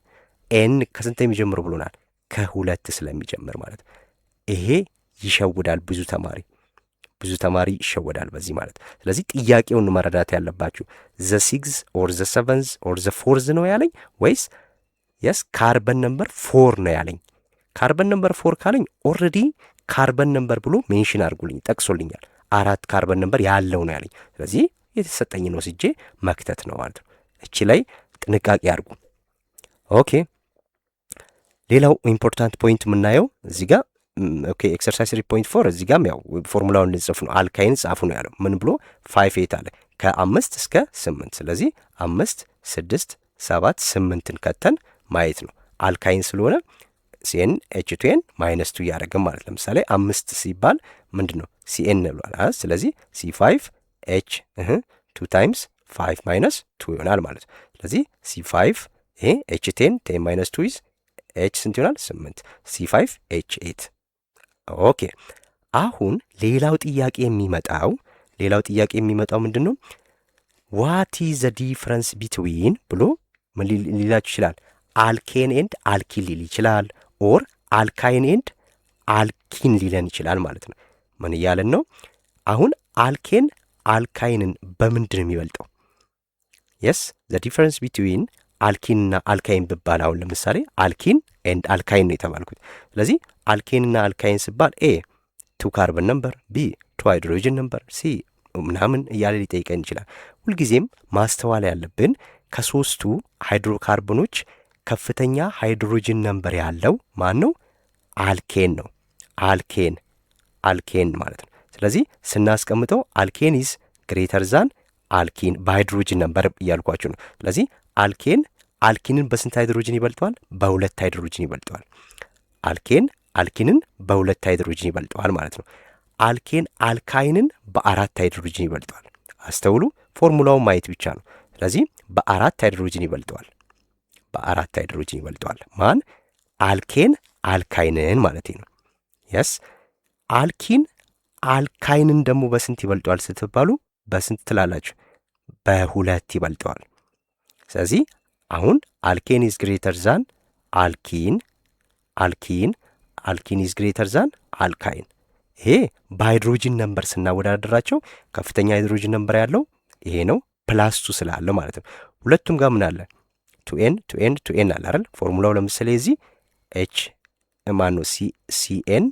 ኤን ከስንት የሚጀምሩ ብሎናል? ከሁለት ስለሚጀምር ማለት ነው። ይሄ ይሸውዳል ብዙ ተማሪ ይሸወዳል በዚህ ማለት። ስለዚህ ጥያቄውን መረዳት ያለባችሁ ዘ ሲክስ ኦር ዘ ሰቨንዝ ኦር ዘ ፎርዝ ነው ያለኝ ወይስ የስ ካርበን ነምበር 4 ነው ያለኝ። ካርበን ነምበር 4 ካለኝ ኦልሬዲ ካርበን ነምበር ብሎ ሜንሽን አድርጉልኝ ጠቅሶልኛል። 4 ካርበን ነምበር ያለው ነው ያለኝ። ስለዚህ የተሰጠኝን ወስጄ መክተት ነው ማለት ነው። እቺ ላይ ጥንቃቄ አድርጉ። ኦኬ ሌላው ኢምፖርታንት ፖይንት የምናየው እዚህ ጋር ኦኬ ኤክሰርሳይዝ 3.4 እዚህ ጋርም ያው ፎርሙላውን ልጽፍ ነው። አልካይን ጻፉ ነው ያለው። ምን ብሎ 5 8 አለ ከ5 እስከ 8። ስለዚህ 5 6 7 8ን ከተን ማየት ነው። አልካይን ስለሆነ ሲኤን ኤች2ኤን -2 እያደረግን ማለት ለምሳሌ 5 ሲባል ምንድን ነው ሲኤን ብሏል። ስለዚህ C5 ኤች 2 ታይምስ 5 -2 ይሆናል ማለት ነው። ስለዚህ C5 ይሄ ኤች10 10 -2 ኢዝ ኤች ስንት ይሆናል? 8 C5 ኤች8 ኦኬ አሁን ሌላው ጥያቄ የሚመጣው ምንድን ነው? ዋት ኢዝ ዘ ዲፍረንስ ቢትዊን ብሎ ምን ሊላችሁ ይችላል? አልኬን ኤንድ አልኪን ሊል ይችላል። ኦር አልካይን ኤንድ አልኪን ሊለን ይችላል ማለት ነው። ምን እያለን ነው? አሁን አልኬን አልካይንን በምንድን ነው የሚበልጠው? የስ ዘ ዲፍረንስ ቢትዊን አልኪንና አልካይን ብባል አሁን ለምሳሌ አልኪን ኤንድ አልካይን ነው የተባልኩት። ስለዚህ አልኬንና አልካይን ስባል ኤ 2 ካርበን ነምበር፣ ቢ 2 ሃይድሮጅን ነምበር፣ ሲ ምናምን እያለ ሊጠይቀን ይችላል። ሁልጊዜም ማስተዋል ያለብን ከሶስቱ ሃይድሮካርቦኖች ከፍተኛ ሃይድሮጅን ነምበር ያለው ማን ነው? አልኬን ነው። አልኬን ማለት ነው። ስለዚህ ስናስቀምጠው አልኬን ኢዝ ግሬተር ዛን አልኪን በሃይድሮጅን ነምበር እያልኳችሁ ነው። ስለዚህ አልኪንን በስንት ሃይድሮጅን ይበልጠዋል? በ2 ሃይድሮጅን ይበልጠዋል። አልኪንን በ2 ሃይድሮጅን ይበልጠዋል ማለት ነው። አልኬን አልካይንን በ4 ሃይድሮጅን ይበልጠዋል። አስተውሉ፣ ፎርሙላውን ማየት ብቻ ነው። ስለዚህ በ4 ሃይድሮጅን ይበልጠዋል። ማን? አልኬን አልካይንን ማለት ነው። የስ አልኪን አልካይንን ደግሞ በስንት ይበልጠዋል ስትባሉ በስንት ትላላችሁ? በ2 ይበልጠዋል። ስለዚህ አሁን አልኬን ኢዝ ግሬተር ዛን አልኪን ኢዝ ግሬተር ዛን አልካይን። ይሄ በሃይድሮጅን ነምበር ስናወዳደራቸው ከፍተኛ ሃይድሮጅን ነምበር ያለው ይሄ ነው፣ +2 ስላለው ማለት ነው። ሁለቱም ጋር ምን አለ? 2n አለ አይደል? ፎርሙላው ለምሳሌ እዚህ ኤች ማን ነው? ሲኤን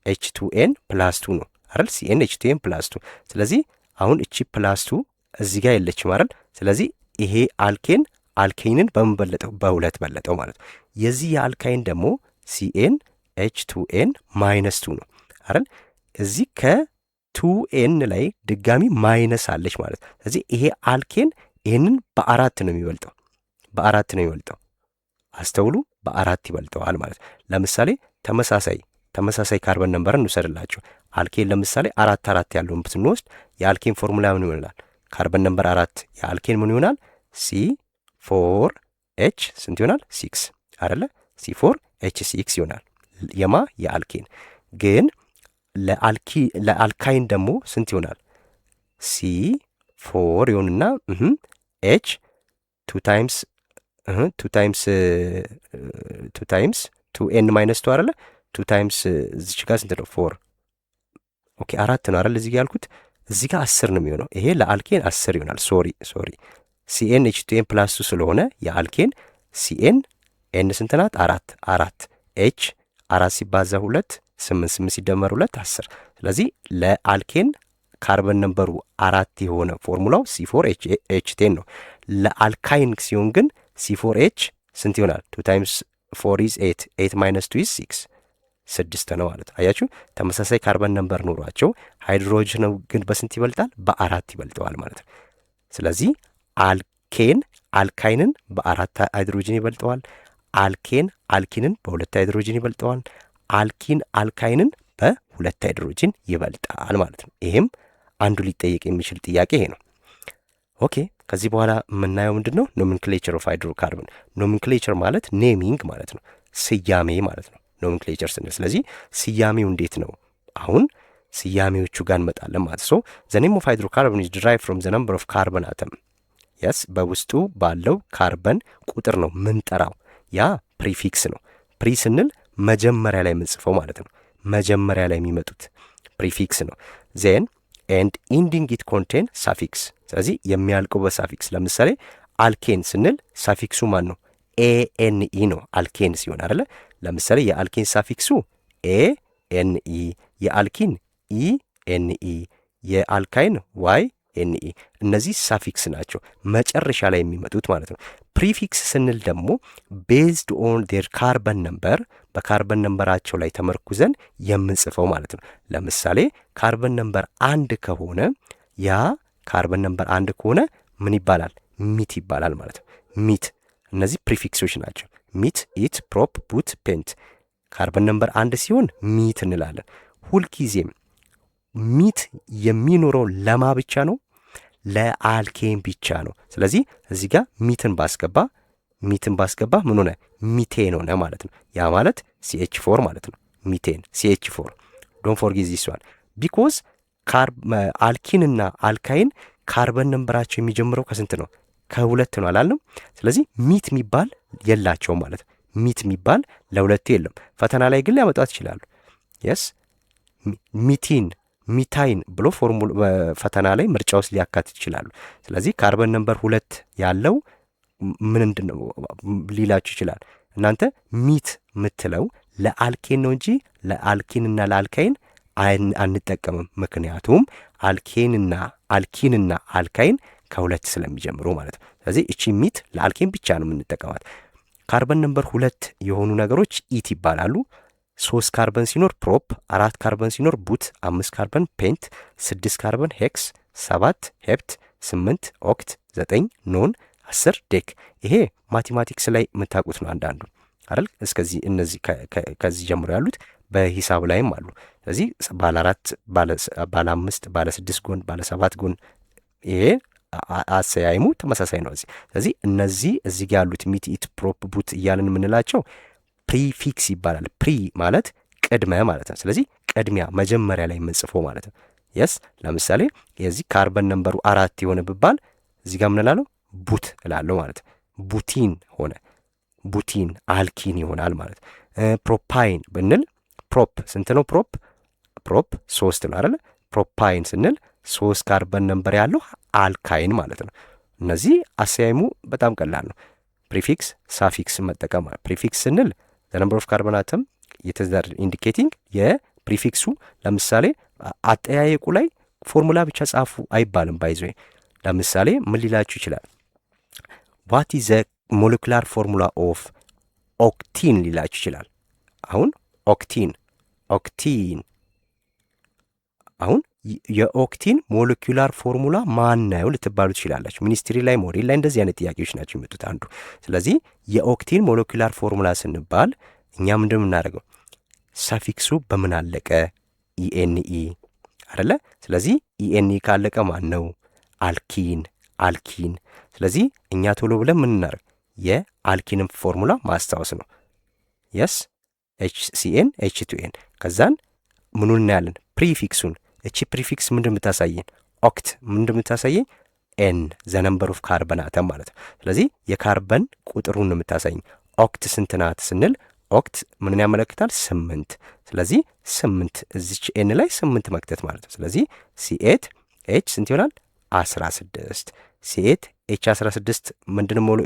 ኤች2ኤን +2 ነው አይደል? ሲኤን ኤች2ኤን +2። ስለዚህ አሁን እቺ +2 እዚህ ጋር የለችም አይደል? ስለዚህ ይሄ አልኬንን በምን በለጠው? በ2 በለጠው ማለት ነው። የዚህ የአልካይን ደግሞ ሲኤን ኤች2ኤን -2 ነው አይደል? እዚህ ከ2ኤን ላይ ድጋሚ ማይነስ አለች ማለት ነው። ስለዚህ ይሄ አልኬን ይህንን በ4 ነው የሚበልጠው። አስተውሉ፣ በ4 ይበልጠዋል ማለት ነው። ለምሳሌ ተመሳሳይ ካርበን ነምበርን እንውሰድላችሁ። አልኬን ለምሳሌ 4 ያለውን ብትንወስድ የአልኬን ፎርሙላ ምን ይሆናል? ካርበን ነምበር 4 የአልኬን ምን ይሆናል? C4H ስንት ይሆናል? 6 አይደለ? C4H6 ይሆናል። የአልኬን ግን ለአልካይን ደግሞ ስንት ይሆናል? C4 ይሆንና H 2 ታይምስ 2n -2 አይደለ? 2 ታይምስ እዚች ጋር ስንት ነው? 4 ኦኬ 4 ነው አይደል? እዚህ ጋር ያልኩት እዚህ ጋር 10 ነው የሚሆነው። ይሄ ለአልኬን 10 ይሆናል። ሶሪ ሲኤን ኤች2ኤን +2 ስለሆነ የአልኬን ሲኤን ኤን ስንት ናት? 4 ኤች 4 ሲባዛ 2 8 ሲደመር 2 10። ስለዚህ ለአልኬን ካርበን ነምበሩ 4 የሆነ ፎርሙላው C4H10 ነው። ለአልካይን ሲሆን ግን C4H ስንት ይሆናል? 2 ታይምስ 4 ኢዝ 8 8 -2 ኢዝ 6 ነው ማለት ነው። አያችሁ፣ ተመሳሳይ ካርበን ነምበር ኖሯቸው ሃይድሮጅን ግን በስንት ይበልጣል? በ4 ይበልጠዋል ማለት ነው። ስለዚህ አልካይንን በ4 ሃይድሮጅን ይበልጠዋል። አልኪንን በ2 ሃይድሮጅን ይበልጠዋል። አልካይንን በ2 ሃይድሮጅን ይበልጣል ማለት ነው። ይሄም አንዱ ሊጠየቅ የሚችል ጥያቄ ይሄ ነው። ኦኬ ከዚህ በኋላ የምናየው ምንድን ነው? ኖሜንክሌቸር ኦፍ ሃይድሮካርበን። ኖሜንክሌቸር ማለት ኔሚንግ ማለት ነው፣ ስያሜ ማለት ነው ኖሜንክሌቸር ስንል። ስለዚህ ስያሜው እንዴት ነው አሁን ስያሜዎቹ ጋር እንመጣለን ማለት ሶ ዘ ኔም ኦፍ ሃይድሮካርበን ኢዝ ዲራይቭድ ፍሮም ዘ ነምበር ኦፍ ካርበን አተም የስ በውስጡ ባለው ካርበን ቁጥር ነው ምንጠራው። ያ ፕሪፊክስ ነው። ፕሪ ስንል መጀመሪያ ላይ የምንጽፈው ማለት ነው። መጀመሪያ ላይ የሚመጡት ፕሪፊክስ ነው። ዜን ኤንድ ኢንዲንግ ኢት ኮንቴን ሳፊክስ። ስለዚህ የሚያልቀው በሳፊክስ ለምሳሌ አልኬን ስንል ሳፊክሱ ማን ነው? ኤኤንኢ ነው። አልኬን ሲሆን አይደለ? ለምሳሌ የአልኬን ሳፊክሱ ኤኤንኢ፣ የአልኪን ኢኤንኢ፣ የአልካይን ዋይ ኤንኢ። እነዚህ ሳፊክስ ናቸው መጨረሻ ላይ የሚመጡት ማለት ነው። ፕሪፊክስ ስንል ደግሞ ቤዝድ ኦን ዴር ካርበን ነምበር፣ በካርበን ነምበራቸው ላይ ተመርኩዘን የምንጽፈው ማለት ነው። ለምሳሌ ካርበን ነምበር 1 ከሆነ ያ ካርበን ነምበር 1 ከሆነ ምን ይባላል? ሚት ይባላል ማለት ነው። ሚት። እነዚህ ፕሪፊክሶች ናቸው። ሚት፣ ኢት፣ ፕሮፕ፣ ቡት፣ ፔንት። ካርበን ነምበር 1 ሲሆን ሚት እንላለን። ሁልጊዜም ሚት የሚኖረው ለማ ብቻ ነው? ለአልኬን ብቻ ነው። ስለዚህ እዚህ ጋር ሚትን ባስገባ ምን ሆነ? ሚቴን ሆነ ማለት ነው። ያ ማለት CH4 ማለት ነው። ሚቴን CH4 ዶንት ፎርጌት ዚስ ዋን ቢኮዝ አልኪንና አልካይን ካርበን ነምበራቸው የሚጀምረው ከስንት ነው? ከሁለት ነው አላልንም? ስለዚህ ሚት የሚባል የላቸውም ማለት ነው። ሚት የሚባል ለሁለቱ የለም። ፈተና ላይ ግን ሊያመጣት ይችላሉ። የስ ሚቲን ሚታይን ብሎ ፈተና ላይ ምርጫ ውስጥ ሊያካትት ይችላሉ። ስለዚህ ካርበን ነምበር 2 ያለው ምንድን ነው ሊላችሁ ይችላል። እናንተ ሚት የምትለው ለአልኬን ነው እንጂ ለአልኪንና ለአልካይን አንጠቀምም። ምክንያቱም አልኪንና አልካይን ከሁለት ስለሚጀምሩ ማለት ነው። ስለዚህ እቺ ሚት ለአልኬን ብቻ ነው የምንጠቀማት። ካርበን ነምበር 2 የሆኑ ነገሮች ኢት ይባላሉ። 3 ካርበን ሲኖር ፕሮፕ፣ 4 ካርበን ሲኖር ቡት፣ 5 ካርበን ፔንት፣ 6 ካርበን ሄክስ፣ 7 ሄፕት፣ 8 ኦክት፣ 9 ኖን፣ 10 ዴክ። ይሄ ማቴማቲክስ ላይ የምታውቁት ነው አንዳንዱ አይደል? እስከዚህ እነዚህ ከዚህ ጀምሮ ያሉት በሂሳብ ላይም አሉ። ስለዚህ ባለ 4 ባለ 5 ባለ 6 ጎን ባለ 7 ጎን ይሄ አሰያይሙ ተመሳሳይ ነው እዚህ። ስለዚህ እነዚህ እዚህ ጋር ያሉት ሚት፣ ኢት፣ ፕሮፕ፣ ቡት እያልን የምንላቸው ፕሪፊክስ ይባላል። ፕሪ ማለት ቅድመ ማለት ነው። ስለዚህ ቅድሚያ መጀመሪያ ላይ የምንጽፈው ማለት ነው። የስ ለምሳሌ የዚህ ካርበን ነምበሩ 4 የሆነ ብባል እዚህ ጋር ምን እላለሁ? ቡት እላለሁ ማለት ነው። ቡቲን ሆነ። ቡቲን አልኪን ይሆናል ማለት። ፕሮፓይን ብንል ፕሮፕ ስንት ነው? ፕሮፕ 3 ነው አይደለ? ፕሮፓይን ስንል 3 ካርበን ነምበር ያለው አልካይን ማለት ነው። እነዚህ አሰያይሙ በጣም ቀላል ነው። ፕሪፊክስ ሳፊክስ መጠቀም። ፕሪፊክስ ስንል ዘ ነምበር ኦፍ ካርበን አተም የተዘር ኢንዲኬቲንግ የፕሪፊክሱ ለምሳሌ አጠያየቁ ላይ ፎርሙላ ብቻ ጻፉ አይባልም። ባይዞ ለምሳሌ ምን ሊላችሁ ይችላል? ዋት ኢዝ ዘ ሞለኪላር ፎርሙላ ኦፍ ኦክቲን ሊላችሁ ይችላል። አሁን ኦክቲን አሁን የኦክቲን ሞለኪላር ፎርሙላ ማን ነው ልትባሉ ትችላላችሁ። ሚኒስትሪ ላይ ሞዴል ላይ እንደዚህ አይነት ጥያቄዎች ናቸው የሚመጡት አንዱ። ስለዚህ የኦክቲን ሞለኪላር ፎርሙላ ስንባል እኛ ምንድን የምናደርገው? ሳፊክሱ በምን አለቀ? ኢኤንኢ አይደለ? ስለዚህ ኢኤንኢ ካለቀ ማን ነው? አልኪን። ስለዚህ እኛ ቶሎ ብለን ምን እናደርግ? የአልኪንም ፎርሙላ ማስታወስ ነው። የስ HCN H2N ከዛን ምኑን እናያለን? ፕሪፊክሱን። እቺ ፕሪፊክስ ምንድን የምታሳየን? ኦክት ምንድን የምታሳየኝ? ኤን ዘ ነምበር ኦፍ ካርበን አተም ማለት ነው። ስለዚህ የካርበን ቁጥሩን የምታሳየኝ። ኦክት ስንት ናት ስንል ኦክት ምንን ያመለክታል? 8። ስለዚህ 8 እዚች ኤን ላይ 8 መክተት ማለት ነው። ስለዚህ C8 H ስንት ይሆናል? 16 C8 H16 ምንድን ሞሎ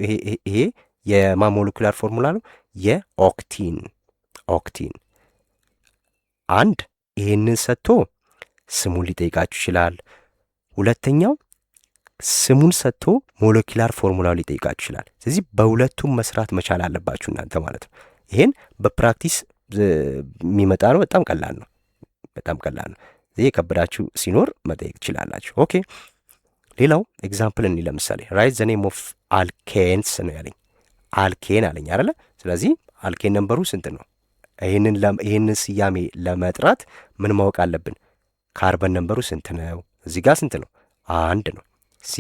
ይሄ የማ ሞለኪላር ፎርሙላ ነው? የኦክቲን አንድ ይሄንን ሰጥቶ ስሙን ሊጠይቃችሁ ይችላል። ሁለተኛው ስሙን ሰጥቶ ሞለኪላር ፎርሙላው ሊጠይቃችሁ ይችላል። ስለዚህ በሁለቱም መስራት መቻል አለባችሁ እናንተ ማለት ነው። ይሄን በፕራክቲስ የሚመጣ ነው። በጣም ቀላል ነው። ይሄ የከበዳችሁ ሲኖር መጠየቅ ትችላላችሁ። ኦኬ ሌላው ኤግዛምፕል እኒ ለምሳሌ ራይት ዘ ኔም ኦፍ አልኬንስ ነው ያለኝ። አልኬን አለኝ አይደለ? ስለዚህ አልኬን ነምበሩ ስንት ነው? ይህንን ስያሜ ለመጥራት ምን ማወቅ አለብን? ካርበን ነምበሩ ስንት ነው? እዚህ ጋር ስንት ነው? 1 ነው። ሲ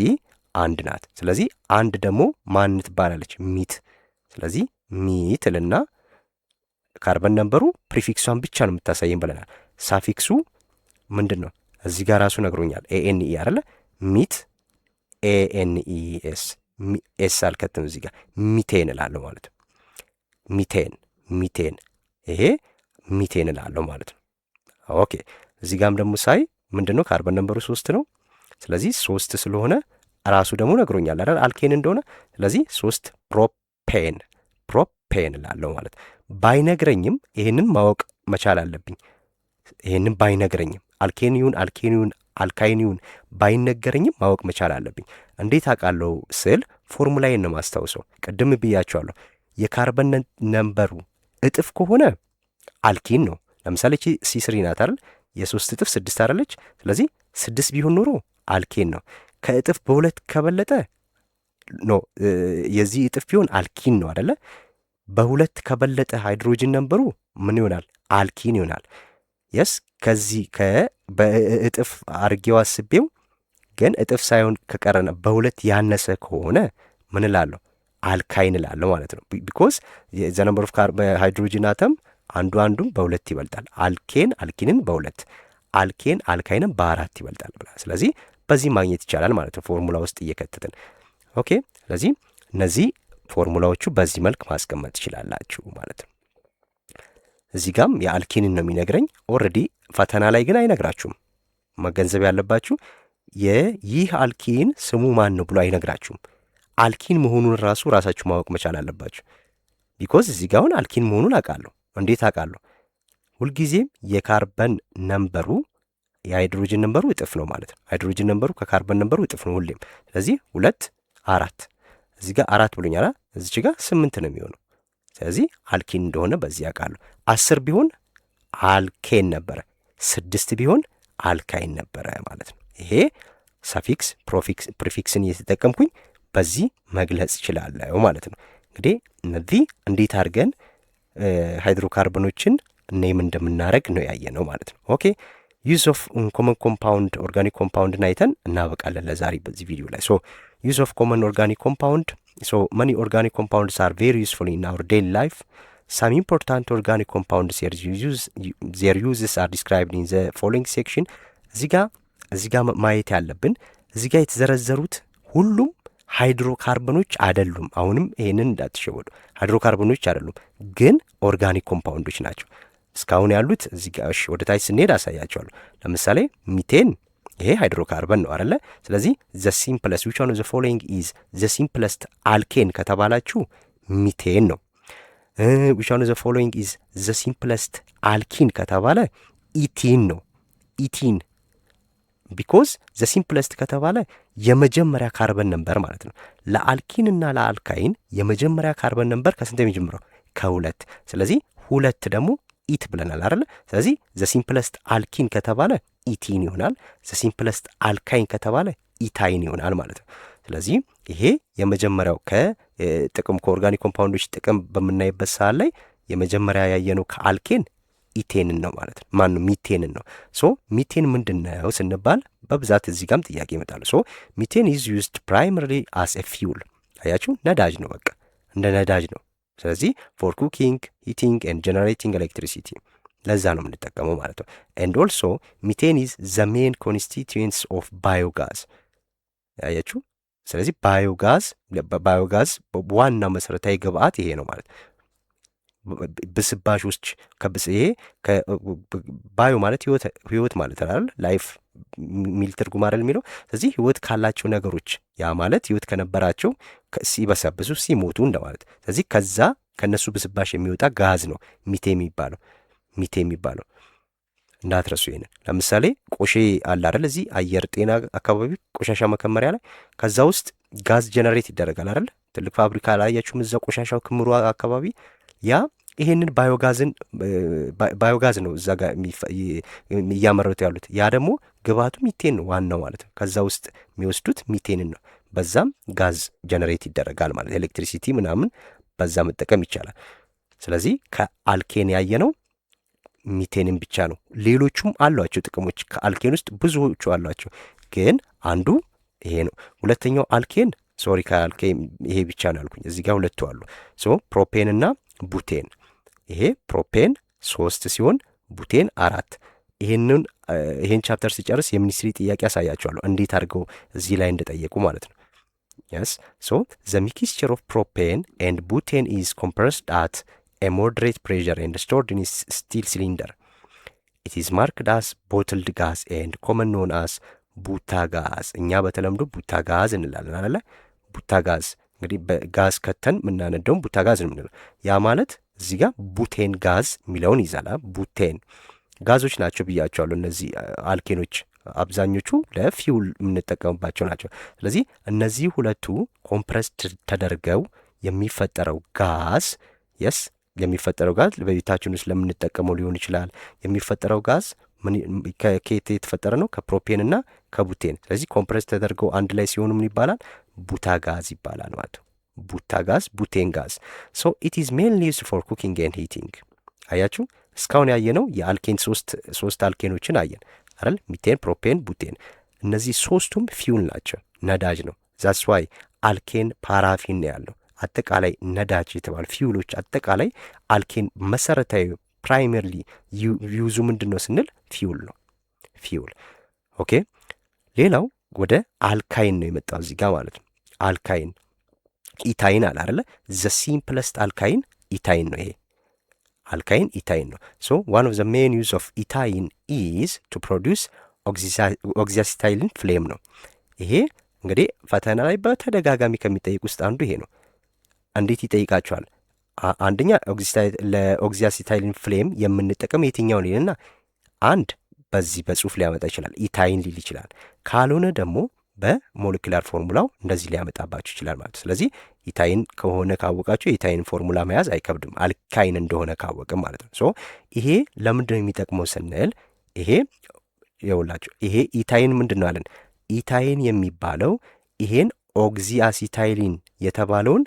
1 ናት። ስለዚህ 1 ደግሞ ማን ትባላለች? ሚት። ስለዚህ ሚት ልና ካርበን ነምበሩ ፕሪፊክሷን ብቻ ነው የምታሳየን ብለናል። ሳፊክሱ ምንድን ነው? እዚህ ጋር ራሱ ነግሮኛል። ኤኤንኢ አይደለ? ሚት ኤኤንኢኤስ ኤስ አልከትም እዚህ ጋር ሚቴን እላለሁ ማለት ነው። ሚቴን ይሄ ሚቴን እላለሁ ማለት ነው። ኦኬ እዚህ ጋርም ደግሞ ሳይ ምንድን ነው ካርበን ነምበሩ 3 ነው። ስለዚህ 3 ስለሆነ ራሱ ደግሞ ነግሮኛል አይደል አልኬን እንደሆነ። ስለዚህ 3 ፕሮፔን እላለሁ ማለት ባይነግረኝም ይሄንን ማወቅ መቻል አለብኝ። ይሄንን ባይነግረኝም አልካይን ይሁን ባይነገረኝም ማወቅ መቻል አለብኝ። እንዴት አውቃለሁ ስል ፎርሙላዬን ነው ማስታውሰው። ቅድም ብያቸዋለሁ። የካርበን ነምበሩ እጥፍ ከሆነ አልኪን ነው። ለምሳሌ እቺ C3 ናት አይደል? የ3 እጥፍ 6 አይደለች? ስለዚህ 6 ቢሆን ኖሮ አልኬን ነው። ከእጥፍ በሁለት ከበለጠ ኖ የዚህ እጥፍ ቢሆን አልኪን ነው አይደለ? በሁለት ከበለጠ ሃይድሮጅን ነምበሩ ምን ይሆናል? አልኪን ይሆናል። የስ ከዚህ በእጥፍ አርጌው አስቤው ግን እጥፍ ሳይሆን ከቀረነ በሁለት ያነሰ ከሆነ ምን እላለሁ? አልካይን እላለሁ ማለት ነው። ቢኮዝ ዘ ነምበር ኦፍ ሃይድሮጅን አተም አንዱን በሁለት ይበልጣል። አልኪንን በሁለት አልካይንን በ4 ይበልጣል ብላ። ስለዚህ በዚህ ማግኘት ይቻላል ማለት ነው ፎርሙላ ውስጥ እየከተትን። ኦኬ ስለዚህ እነዚህ ፎርሙላዎቹ በዚህ መልክ ማስቀመጥ ትችላላችሁ ማለት ነው። እዚህ ጋም የአልኪንን ነው የሚነግረኝ። ኦልሬዲ ፈተና ላይ ግን አይነግራችሁም። መገንዘብ ያለባችሁ ይህ አልኪን ስሙ ማን ነው ብሎ አይነግራችሁም። አልኪን መሆኑን ራሳችሁ ማወቅ መቻል አለባችሁ። ቢኮዝ እዚህ ጋር አሁን አልኪን መሆኑን አውቃለሁ። እንዴት አውቃለሁ? ሁልጊዜም የካርበን ነምበሩ የሃይድሮጅን ነምበሩ እጥፍ ነው ማለት ነው። ሃይድሮጅን ነምበሩ ከካርበን ነምበሩ እጥፍ ነው ሁሌም። ስለዚህ 2 4 እዚህ ጋር 4 ብሎኛል። እዚች ጋር 8 ነው የሚሆነው። ስለዚህ አልኪን እንደሆነ በዚህ አውቃለሁ። 10 ቢሆን አልኬን ነበረ፣ 6 ቢሆን አልካይን ነበረ ማለት ነው። ይሄ ሳፊክስ ፕሪፊክስን እየተጠቀምኩኝ በዚህ መግለጽ እችላለሁ ማለት ነው። እንግዲህ እነዚህ እንዴት አድርገን ሃይድሮካርበኖችን ኔም እንደምናደርግ ነው ያየ ነው ማለት ነው። ኦኬ ዩዝ ኦፍ ኮመን ኮምፓውንድ ኦርጋኒክ ኮምፓውንድን አይተን እናበቃለን ለዛሬ በዚህ ቪዲዮ ላይ። ሶ ዩዝ ኦፍ ኮመን ኦርጋኒክ ኮምፓውንድ ሶ መኒ ኦርጋኒክ ኮምፓውንድስ አር ቬሪ ዩስፉል ኢን አወር ዴይሊ ላይፍ ሳም ኢምፖርታንት ኦርጋኒክ ኮምፓውንድስ ዜር ዩዝስ አር ዲስክራይብድ ኢን ዘ ፎሎዊንግ ሴክሽን። እዚህ ጋር ማየት ያለብን እዚህ ጋር የተዘረዘሩት ሁሉም ሃይድሮካርበኖች አይደሉም። አሁንም ይሄንን እንዳትሸወዱ፣ ሃይድሮካርበኖች አይደሉም፣ ግን ኦርጋኒክ ኮምፓውንዶች ናቸው። እስካሁን ያሉት እዚህ ጋር እሺ፣ ወደ ታች ስንሄድ አሳያቸዋለሁ። ለምሳሌ ሚቴን ይሄ ሃይድሮካርበን ነው አይደለ? ስለዚህ ዘ ሲምፕለስት ዊች ዋን ኦፍ ዘ ፎሎዊንግ ኢዝ ዘ ሲምፕለስት አልኬን ከተባላችሁ ሚቴን ነው። ዊች ዋን ኦፍ ዘ ፎሎዊንግ ኢዝ ዘ ሲምፕለስት አልኪን ከተባለ ኢቲን ነው። ኢቲን ቢኮዝ ዘ ሲምፕለስት ከተባለ የመጀመሪያ ካርበን ነምበር ማለት ነው። ለአልኪን እና ለአልካይን የመጀመሪያ ካርበን ነምበር ከስንት የሚጀምረው? ከሁለት። ስለዚህ ሁለት ደግሞ ኢት ብለናል አይደለ? ስለዚህ ዘ ሲምፕለስት አልኪን ከተባለ ኢቲን ይሆናል። ዘ ሲምፕለስት አልካይን ከተባለ ኢታይን ይሆናል ማለት ነው። ስለዚህ ይሄ የመጀመሪያው ከጥቅም ከኦርጋኒክ ኮምፓውንዶች ጥቅም በምናይበት ሰዓት ላይ የመጀመሪያ ያየነው ከአልኬን ኢቴንን ነው ማለት ነው። ማነው? ሚቴንን ነው። ሶ ሚቴን ምንድን ነው ስንባል በብዛት እዚህ ጋም ጥያቄ ይመጣሉ። ሶ ሚቴን ኢዝ ዩዝድ ፕራይመሪ አስ ኤ ፊውል። አያችሁ፣ ነዳጅ ነው፣ በቃ እንደ ነዳጅ ነው። ስለዚህ ፎር ኩኪንግ ሂቲንግ ኤንድ ጀነሬቲንግ ኤሌክትሪሲቲ ለዛ ነው የምንጠቀመው ማለት ነው። ኤንድ ኦልሶ ሚቴን ኢዝ ዘ ሜን ኮንስቲትዩንትስ ኦፍ ባዮጋዝ። አያችሁ፣ ስለዚህ ባዮጋዝ ዋና መሰረታዊ ግብአት ይሄ ነው ማለት ነው። ብስባሾች ይሄ ባዮ ማለት ህይወት ማለት አይደል? ላይፍ ሚል ትርጉም አይደል የሚለው። ስለዚህ ህይወት ካላቸው ነገሮች ያ ማለት ህይወት ከነበራቸው ሲበሰብሱ ሲሞቱ እንደማለት። ስለዚህ ከዛ ከነሱ ብስባሽ የሚወጣ ጋዝ ነው ሚቴ የሚባለው እንዳትረሱ ይሄንን። ለምሳሌ ቆሼ አለ አይደል? እዚህ አየር ጤና አካባቢ ቆሻሻ መከመሪያ ላይ ከዛ ውስጥ ጋዝ ጀነሬት ይደረጋል አይደል? ትልቅ ፋብሪካ ላይ ያያችሁም እዛ ቆሻሻው ክምሩ አካባቢ ያ ይሄንን ባዮጋዝ ነው እዛ ጋር እያመረቱ ያሉት። ያ ደግሞ ግባቱ ሚቴን ነው ዋናው ማለት ነው። ከዛ ውስጥ የሚወስዱት ሚቴንን ነው። በዛም ጋዝ ጀነሬት ይደረጋል ማለት ኤሌክትሪሲቲ ምናምን በዛ መጠቀም ይቻላል። ስለዚህ ከአልኬን ያየነው ሚቴንን ብቻ ነው። ሌሎቹም አሏቸው ጥቅሞች፣ ከአልኬን ውስጥ ብዙዎቹ አሏቸው፣ ግን አንዱ ይሄ ነው። ሁለተኛው አልኬን ከአልኬን ይሄ ብቻ ነው ያልኩኝ። እዚህ ጋር ሁለቱ አሉ። ሶ ፕሮፔን እና ቡቴን። ይሄ ፕሮፔን 3 ሲሆን ቡቴን 4። ይሄን ቻፕተር ሲጨርስ የሚኒስትሪ ጥያቄ ያሳያቸዋለሁ እንዴት አድርገው እዚህ ላይ እንደጠየቁ ማለት ነው። yes so the mixture of propane and butane is compressed at a moderate pressure and stored in a steel cylinder. It is marked as bottled gas and common known as ቡታ ጋዝ። እኛ በተለምዶ ቡታ ጋዝ እንላለን አይደለ? ቡታ ጋዝ እንግዲህ በጋዝ ከተን ምናነደውም ቡታ ጋዝ ነው የምንለው። ያ ማለት እዚህ ጋር ቡቴን ጋዝ የሚለውን ይዛላ። ቡቴን ጋዞች ናቸው ብያቸዋለሁ። እነዚህ አልኬኖች አብዛኞቹ ለፊውል የምንጠቀምባቸው ናቸው። ስለዚህ እነዚህ ሁለቱ ኮምፕረስ ተደርገው የሚፈጠረው ጋዝ የሚፈጠረው ጋዝ በቤታችን ውስጥ ለምንጠቀመው ሊሆን ይችላል። የሚፈጠረው ጋዝ ከኬት የተፈጠረ ነው? ከፕሮፔን እና ከቡቴን። ስለዚህ ኮምፕረስ ተደርገው አንድ ላይ ሲሆኑ ምን ይባላል? ቡታ ጋዝ ይባላል ማለት ነው። ቡታ ጋዝ፣ ቡቴን ጋዝ። ሶ ኢት ኢዝ ሜንሊ ዩዝድ ፎር ኩኪንግ ኤንድ ሂቲንግ። አያችሁ እስካሁን ያየነው የአልኬን ሶስት አልኬኖችን አየን አይደል? ሚቴን፣ ፕሮፔን፣ ቡቴን። እነዚህ ሶስቱም ፊውል ናቸው፣ ነዳጅ ነው። ዛትስ ዋይ አልኬን ፓራፊን ነው ያለው። አጠቃላይ ነዳጅ የተባሉ ፊውሎች አጠቃላይ አልኬን መሰረታዊ ፕራይመርሊ ዩዙ ምንድን ነው ስንል ፊውል ነው። ፊውል ኦኬ። ሌላው ወደ አልካይን ነው የመጣው እዚህ ጋር ማለት ነው። አልካይን ኢታይን አለ አይደለ? ዘ ሲምፕለስት አልካይን ኢታይን ነው። ይሄ አልካይን ኢታይን ነው። ሶ ዋን ኦፍ ዘ ሜን ዩዝ ኦፍ ኢታይን ኢዝ ቱ ፕሮዲውስ ኦክሲያሲታይልን ፍሌም ነው። ይሄ እንግዲህ ፈተና ላይ በተደጋጋሚ ከሚጠይቅ ውስጥ አንዱ ይሄ ነው። እንዴት ይጠይቃቸዋል? አንደኛ ለኦክሲያሲታይልን ፍሌም የምንጠቀም የትኛውን ሊልና አንድ በዚህ በጽሁፍ ሊያመጣ ይችላል፣ ኢታይን ሊል ይችላል። ካልሆነ ደግሞ በሞለኪላር ፎርሙላው እንደዚህ ሊያመጣባችሁ ይችላል ማለት። ስለዚህ ኢታይን ከሆነ ካወቃችሁ የኢታይን ፎርሙላ መያዝ አይከብድም፣ አልካይን እንደሆነ ካወቅም ማለት ነው። ሶ ይሄ ለምንድን ነው የሚጠቅመው ስንል ይሄ ይኸውላችሁ፣ ይሄ ኢታይን ምንድን ነው አለን? ኢታይን የሚባለው ይሄን ኦክሲያሲታይሊን የተባለውን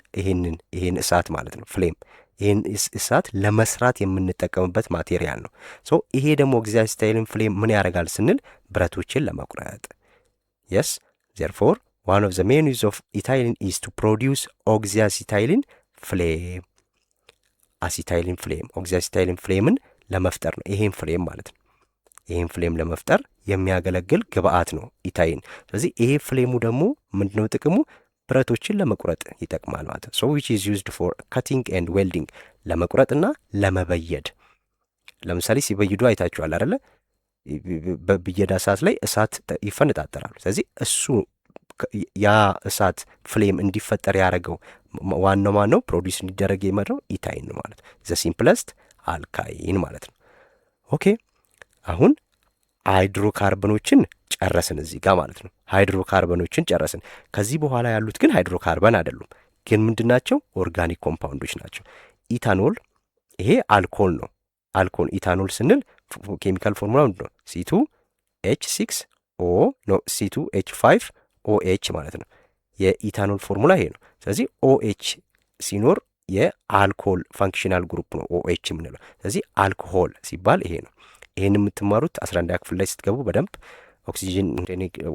ይሄን እሳት ማለት ነው፣ ፍሌም፣ ይሄን እሳት ለመስራት የምንጠቀምበት ማቴሪያል ነው። ሶ ይሄ ደግሞ ኦክሲያሲታይሊን ፍሌም ምን ያደርጋል ስንል ብረቶችን ለመቁረጥ። የስ ዜርፎር ዋን ኦፍ ዘ ሜን ዩዝ ኦፍ ኢታይሊን ኢዝ ቱ ፕሮዲውስ ኦክሲያሲታይሊን ፍሌም። አሲታይሊን ፍሌም ኦክሲያሲታይሊን ፍሌምን ለመፍጠር ነው ይሄን ፍሌም ማለት ነው። ይሄን ፍሌም ለመፍጠር የሚያገለግል ግብአት ነው ኢታይን። ስለዚህ ይሄ ፍሌሙ ደግሞ ምንድነው ጥቅሙ? ብረቶችን ለመቁረጥ ይጠቅማል ማለት ነው። ሶ ዊች ኢዝ ዩዝድ ፎር ካቲንግ ኤንድ ዌልዲንግ፣ ለመቁረጥና ለመበየድ። ለምሳሌ ሲበይዱ አይታችኋል አይደለ? በብየዳ ሰዓት ላይ እሳት ይፈነጣጠራሉ። ስለዚህ እሱ ያ እሳት ፍሌም እንዲፈጠር ያደረገው ዋናው ማን ነው? ፕሮዲስ እንዲደረግ የመረው ኢታይን ነው ማለት ነው። ዘ ሲምፕለስት አልካይን ማለት ነው። ኦኬ አሁን ሃይድሮካርበኖችን ጨረስን እዚህ ጋር ማለት ነው። ሃይድሮካርበኖችን ጨረስን። ከዚህ በኋላ ያሉት ግን ሃይድሮካርበን አይደሉም፣ ግን ምንድናቸው? ኦርጋኒክ ኮምፓውንዶች ናቸው። ኢታኖል ይሄ አልኮል ነው። አልኮል ኢታኖል ስንል ኬሚካል ፎርሙላ ምንድን ነው? C2H6O ነው፣ C2H5OH ማለት ነው። የኢታኖል ፎርሙላ ይሄ ነው። ስለዚህ OH ሲኖር የአልኮል ፋንክሽናል ግሩፕ ነው OH የምንለው። ስለዚህ አልኮሆል ሲባል ይሄ ነው። ይህን የምትማሩት 11ኛ ክፍል ላይ ስትገቡ በደንብ ኦክሲጅን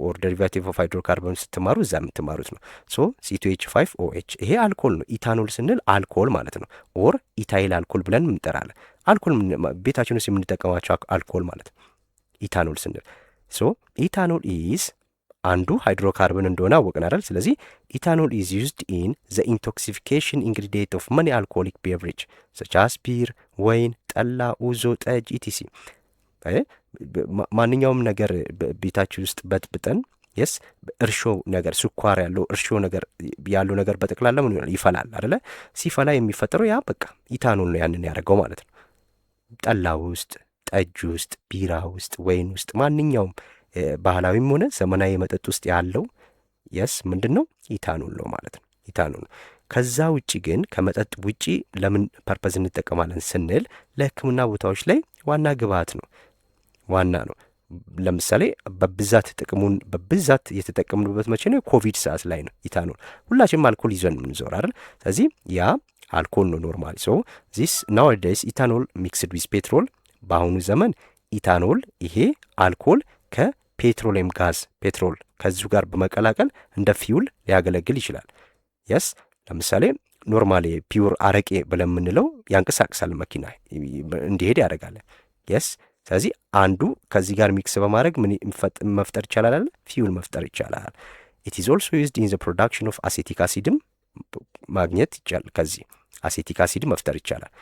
ኦር ደሪቫቲቭ ኦፍ ሃይድሮካርበን ስትማሩ እዛ የምትማሩት ነው። ሶ C2H5OH ይሄ አልኮል ነው። ኢታኖል ስንል አልኮል ማለት ነው። ኦር ኢታይል አልኮል ብለን እንጠራለን። አልኮል ቤታችን ውስጥ የምንጠቀማቸው አልኮል ማለት ነው ኢታኖል ስንል። ሶ ኢታኖል ኢዝ አንዱ ሃይድሮካርበን እንደሆነ አወቅን አይደል? ስለዚህ ኢታኖል ኢዝ ዩዝድ ኢን ዘ ኢንቶክሲፊኬሽን ኢንግሪዲየንት ኦፍ መኒ አልኮሊክ ቤቨሬጅ ሰች አስ ቢር፣ ወይን፣ ጠላ፣ ኡዞ፣ ጠጅ ኢቲሲ። ማንኛውም ነገር ቤታችን ውስጥ በጥብጠን እርሾ ነገር ስኳር ያለው እርሾ ነገር ያለው ነገር በጠቅላላ ምን ይሆናል? ይፈላል አይደለ? ሲፈላ የሚፈጠረው ያ በቃ ኢታኖል ነው ያንን ያደረገው ማለት ነው። ጠላ ውስጥ፣ ጠጅ ውስጥ፣ ቢራ ውስጥ፣ ወይን ውስጥ ማንኛውም ባህላዊም ሆነ ዘመናዊ መጠጥ ውስጥ ያለው ምንድን ነው? ኢታኖል ነው ማለት ነው። ኢታኖል ነው። ከዛ ውጪ ግን ከመጠጥ ውጪ ለምን ፐርፐዝ እንጠቀማለን ስንል ለሕክምና ቦታዎች ላይ ዋና ግብአት ነው፣ ዋና ነው። ለምሳሌ በብዛት ጥቅሙን በብዛት የተጠቀምንበት መቼ ነው? ኮቪድ ሰዓት ላይ ነው። ኢታኖል ሁላችንም አልኮል ይዘን የምንዞር አይደል? ስለዚህ ያ አልኮል ነው ኖርማሊ። ሶ ዚስ ናውዴይስ ኢታኖል ሚክስድ ዊዝ ፔትሮል። በአሁኑ ዘመን ኢታኖል ይሄ አልኮል ከፔትሮሊየም ጋዝ ፔትሮል ከዚሁ ጋር በመቀላቀል እንደ ፊውል ሊያገለግል ይችላል። ለምሳሌ ኖርማሊ ፒውር አረቄ ብለን የምንለው ያንቀሳቅሳል፣ መኪና እንዲሄድ ያደርጋል። ስለዚህ አንዱ ከዚህ ጋር ሚክስ በማድረግ ምን መፍጠር ይቻላል አለ ፊውል መፍጠር ይቻላል። ኢት ኢዝ ኦልሶ ዩዝድ ኢን ዘ ፕሮዳክሽን ኦፍ አሴቲክ አሲድም ማግኘት ይቻላል። ከዚህ አሴቲክ አሲድ መፍጠር ይቻላል።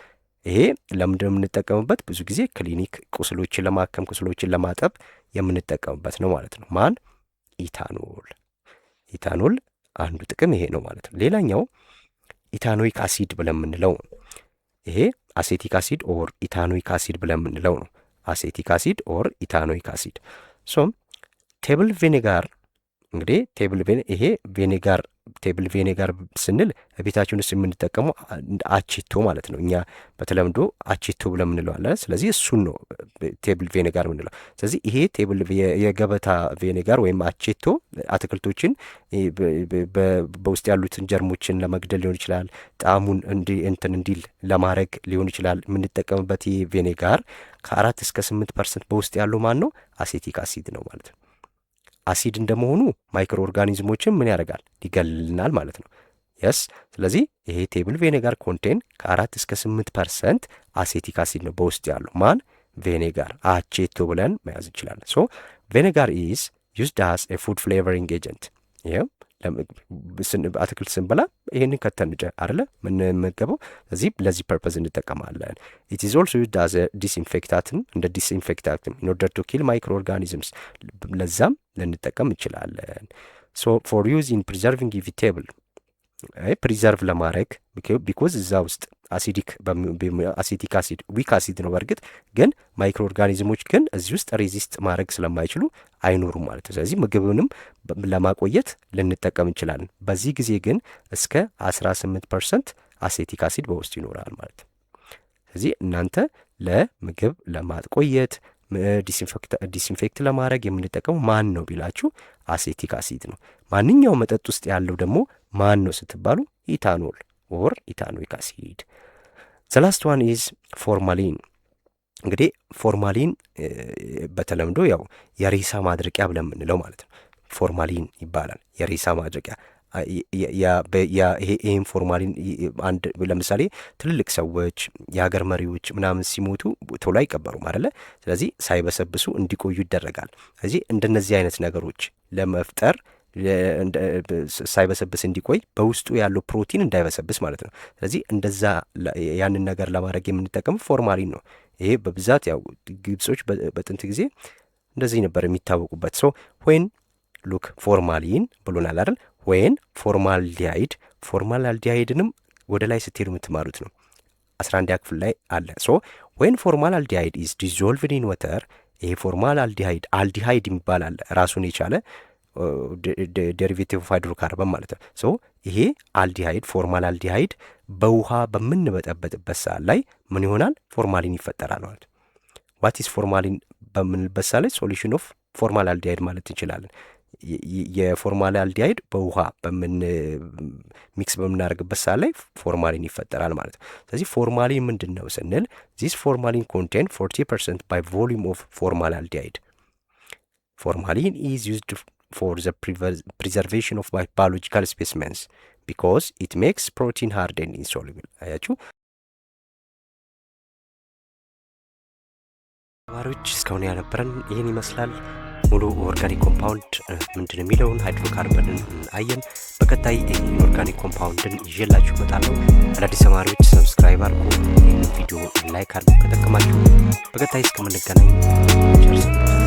ይሄ ለምንድን ነው የምንጠቀምበት? ብዙ ጊዜ ክሊኒክ ቁስሎችን ለማከም ቁስሎችን ለማጠብ የምንጠቀምበት ነው ማለት ነው። ማን? ኢታኖል። ኢታኖል አንዱ ጥቅም ይሄ ነው ማለት ነው። ሌላኛው ኢታኖይክ አሲድ ብለን የምንለው ነው። ይሄ አሴቲክ አሲድ ኦር ኢታኖይክ አሲድ ብለን የምንለው ነው። አሴቲክ አሲድ ኦር ኢታኖይክ አሲድ። ሶ ቴብል ቬኔጋር እንግዲህ ይሄ ቴብል ቬኔጋር ስንል ቤታችን ውስጥ የምንጠቀመው አቼቶ ማለት ነው። እኛ በተለምዶ አቼቶ ብለን የምንለው አለ። ስለዚህ እሱን ነው ቴብል ቬኔጋር የምንለው። ስለዚህ ይሄ የገበታ ቬኔጋር ወይም አቼቶ አትክልቶችን በውስጥ ያሉትን ጀርሞችን ለመግደል ሊሆን ይችላል፣ ጣዕሙን እንትን እንዲል ለማድረግ ሊሆን ይችላል የምንጠቀምበት። ይሄ ቬኔጋር ከ4 እስከ 8% በውስጥ ያለው ማን ነው? አሴቲክ አሲድ ነው ማለት ነው። አሲድ እንደመሆኑ ማይክሮ ኦርጋኒዝሞችን ምን ያደርጋል? ይገልልናል ማለት ነው። የስ ስለዚህ ይሄ ቴብል ቬኔጋር ኮንቴን ከ4 እስከ 8% አሴቲክ አሲድ ነው በውስጥ ያለው። ማን? ቬኔጋር አቼቶ ብለን መያዝ እንችላለን። ሶ ቬኔጋር ኢዝ ዩዝድ አስ ኤ ፉድ ፍሌቨሪንግ ኤጀንት። ይሄ አትክልት ስንበላ ይህንን ከተን አይደለ ምንመገበው። ስለዚህ ለዚህ ፐርፐዝ እንጠቀማለን። ኢት ኢዝ ኦልሶ ዩዝድ አዝ ዲስኢንፌክታንትም እንደ ዲስኢንፌክታንትም ኢን ኦርደር ቱ ኪል ማይክሮ ኦርጋኒዝምስ ለዛም ልንጠቀም እንችላለን። ሶ ፎር ዩዝ ኢን ፕሪዘርቪንግ ቬጂቴብል ፕሪዘርቭ ለማድረግ ቢኮዝ እዛ ውስጥ አሲቲክ አሲድ ዊክ አሲድ ነው። በእርግጥ ግን ማይክሮ ኦርጋኒዝሞች ግን እዚህ ውስጥ ሬዚስት ማድረግ ስለማይችሉ አይኖሩም ማለት ነው። ስለዚህ ምግብንም ለማቆየት ልንጠቀም እንችላለን። በዚህ ጊዜ ግን እስከ 18% አሴቲክ አሲድ በውስጡ ይኖራል ማለት ነው። ስለዚህ እናንተ ለምግብ ለማቆየት ዲስኢንፌክት ለማድረግ የምንጠቀሙ ማን ነው ቢላችሁ አሴቲክ አሲድ ነው። ማንኛው መጠጥ ውስጥ ያለው ደግሞ ማን ነው ስትባሉ ኢታኖል ኦር ኢታኖይክ አሲድ። ዘ ላስት ዋን ኢዝ ፎርማሊን። እንግዲህ ፎርማሊን በተለምዶ ያው የሬሳ ማድረቂያ ብለን የምንለው ማለት ነው። ፎርማሊን ይባላል የሬሳ ማድረቂያ። ይሄም ፎርማሊን አንድ ለምሳሌ ትልልቅ ሰዎች የሀገር መሪዎች ምናምን ሲሞቱ ቶሎ አይቀበሩም አይደለ? ስለዚህ ሳይበሰብሱ እንዲቆዩ ይደረጋል። ስለዚህ እንደነዚህ አይነት ነገሮች ለመፍጠር ሳይበሰብስ እንዲቆይ በውስጡ ያለው ፕሮቲን እንዳይበሰብስ ማለት ነው። ስለዚህ እንደዛ ያንን ነገር ለማድረግ የምንጠቀመው ፎርማሊን ነው። ይሄ በብዛት ያው ግብጾች በጥንት ጊዜ እንደዚህ ነበር የሚታወቁበት። ሶ ዌን ሉክ ፎርማሊን ብሎናል አይደል? ወይን ፎርማልዲሃይድ ፎርማልዲሃይድንም ወደ ላይ ስትሄዱ የምትማሩት ነው 11ኛ ክፍል ላይ አለ። ሶ ወይን ፎርማልዲሃይድ ኢዝ ዲዞልቭድ ኢን ወተር። ይሄ ፎርማልዲሃይድ አልዲሃይድ የሚባል አለ ራሱን የቻለ ዴሪቬቲቭ ኦፍ ሃይድሮካርበን ማለት ነው። ሶ ይሄ አልዲሃይድ ፎርማልዲሃይድ በውሃ በምንበጠበጥበት ሰዓት ላይ ምን ይሆናል? ፎርማሊን ይፈጠራል ማለት። ዋት ኢዝ ፎርማሊን በምንልበት ሰዓት ላይ ሶሉሽን ኦፍ ፎርማልዲሃይድ ማለት እንችላለን። የፎርማልዲሃይድ በውሃ ሚክስ በምናደርግበት ሰዓት ላይ ፎርማሊን ይፈጠራል ማለት ነው። ስለዚህ ፎርማሊን ምንድን ነው ስንል ዚስ ፎርማሊን ኮንቴን 40% ባይ ቮሊዩም ኦፍ ፎርማልዲሃይድ። ፎርማሊን ኢዝ ዩዝድ for the preservation of biological specimens because it makes protein hard and insoluble። አያችሁ ተማሪዎች እስካሁን ያነበረን ይህን ይመስላል። ሙሉ ኦርጋኒክ ኮምፓውንድ ምንድን ነው የሚለውን ሃይድሮካርበንን አየን። በቀጣይ ኦርጋኒክ ኮምፓውንድን ይዤላችሁ እመጣለሁ። አዳዲስ ተማሪዎች ሰብስክራይብ አድርጉ፣ ይህን ቪዲዮ ላይክ አድርጉ ከጠቀማችሁ። በቀጣይ እስከምንገናኝ ቸር ሰንብቱ።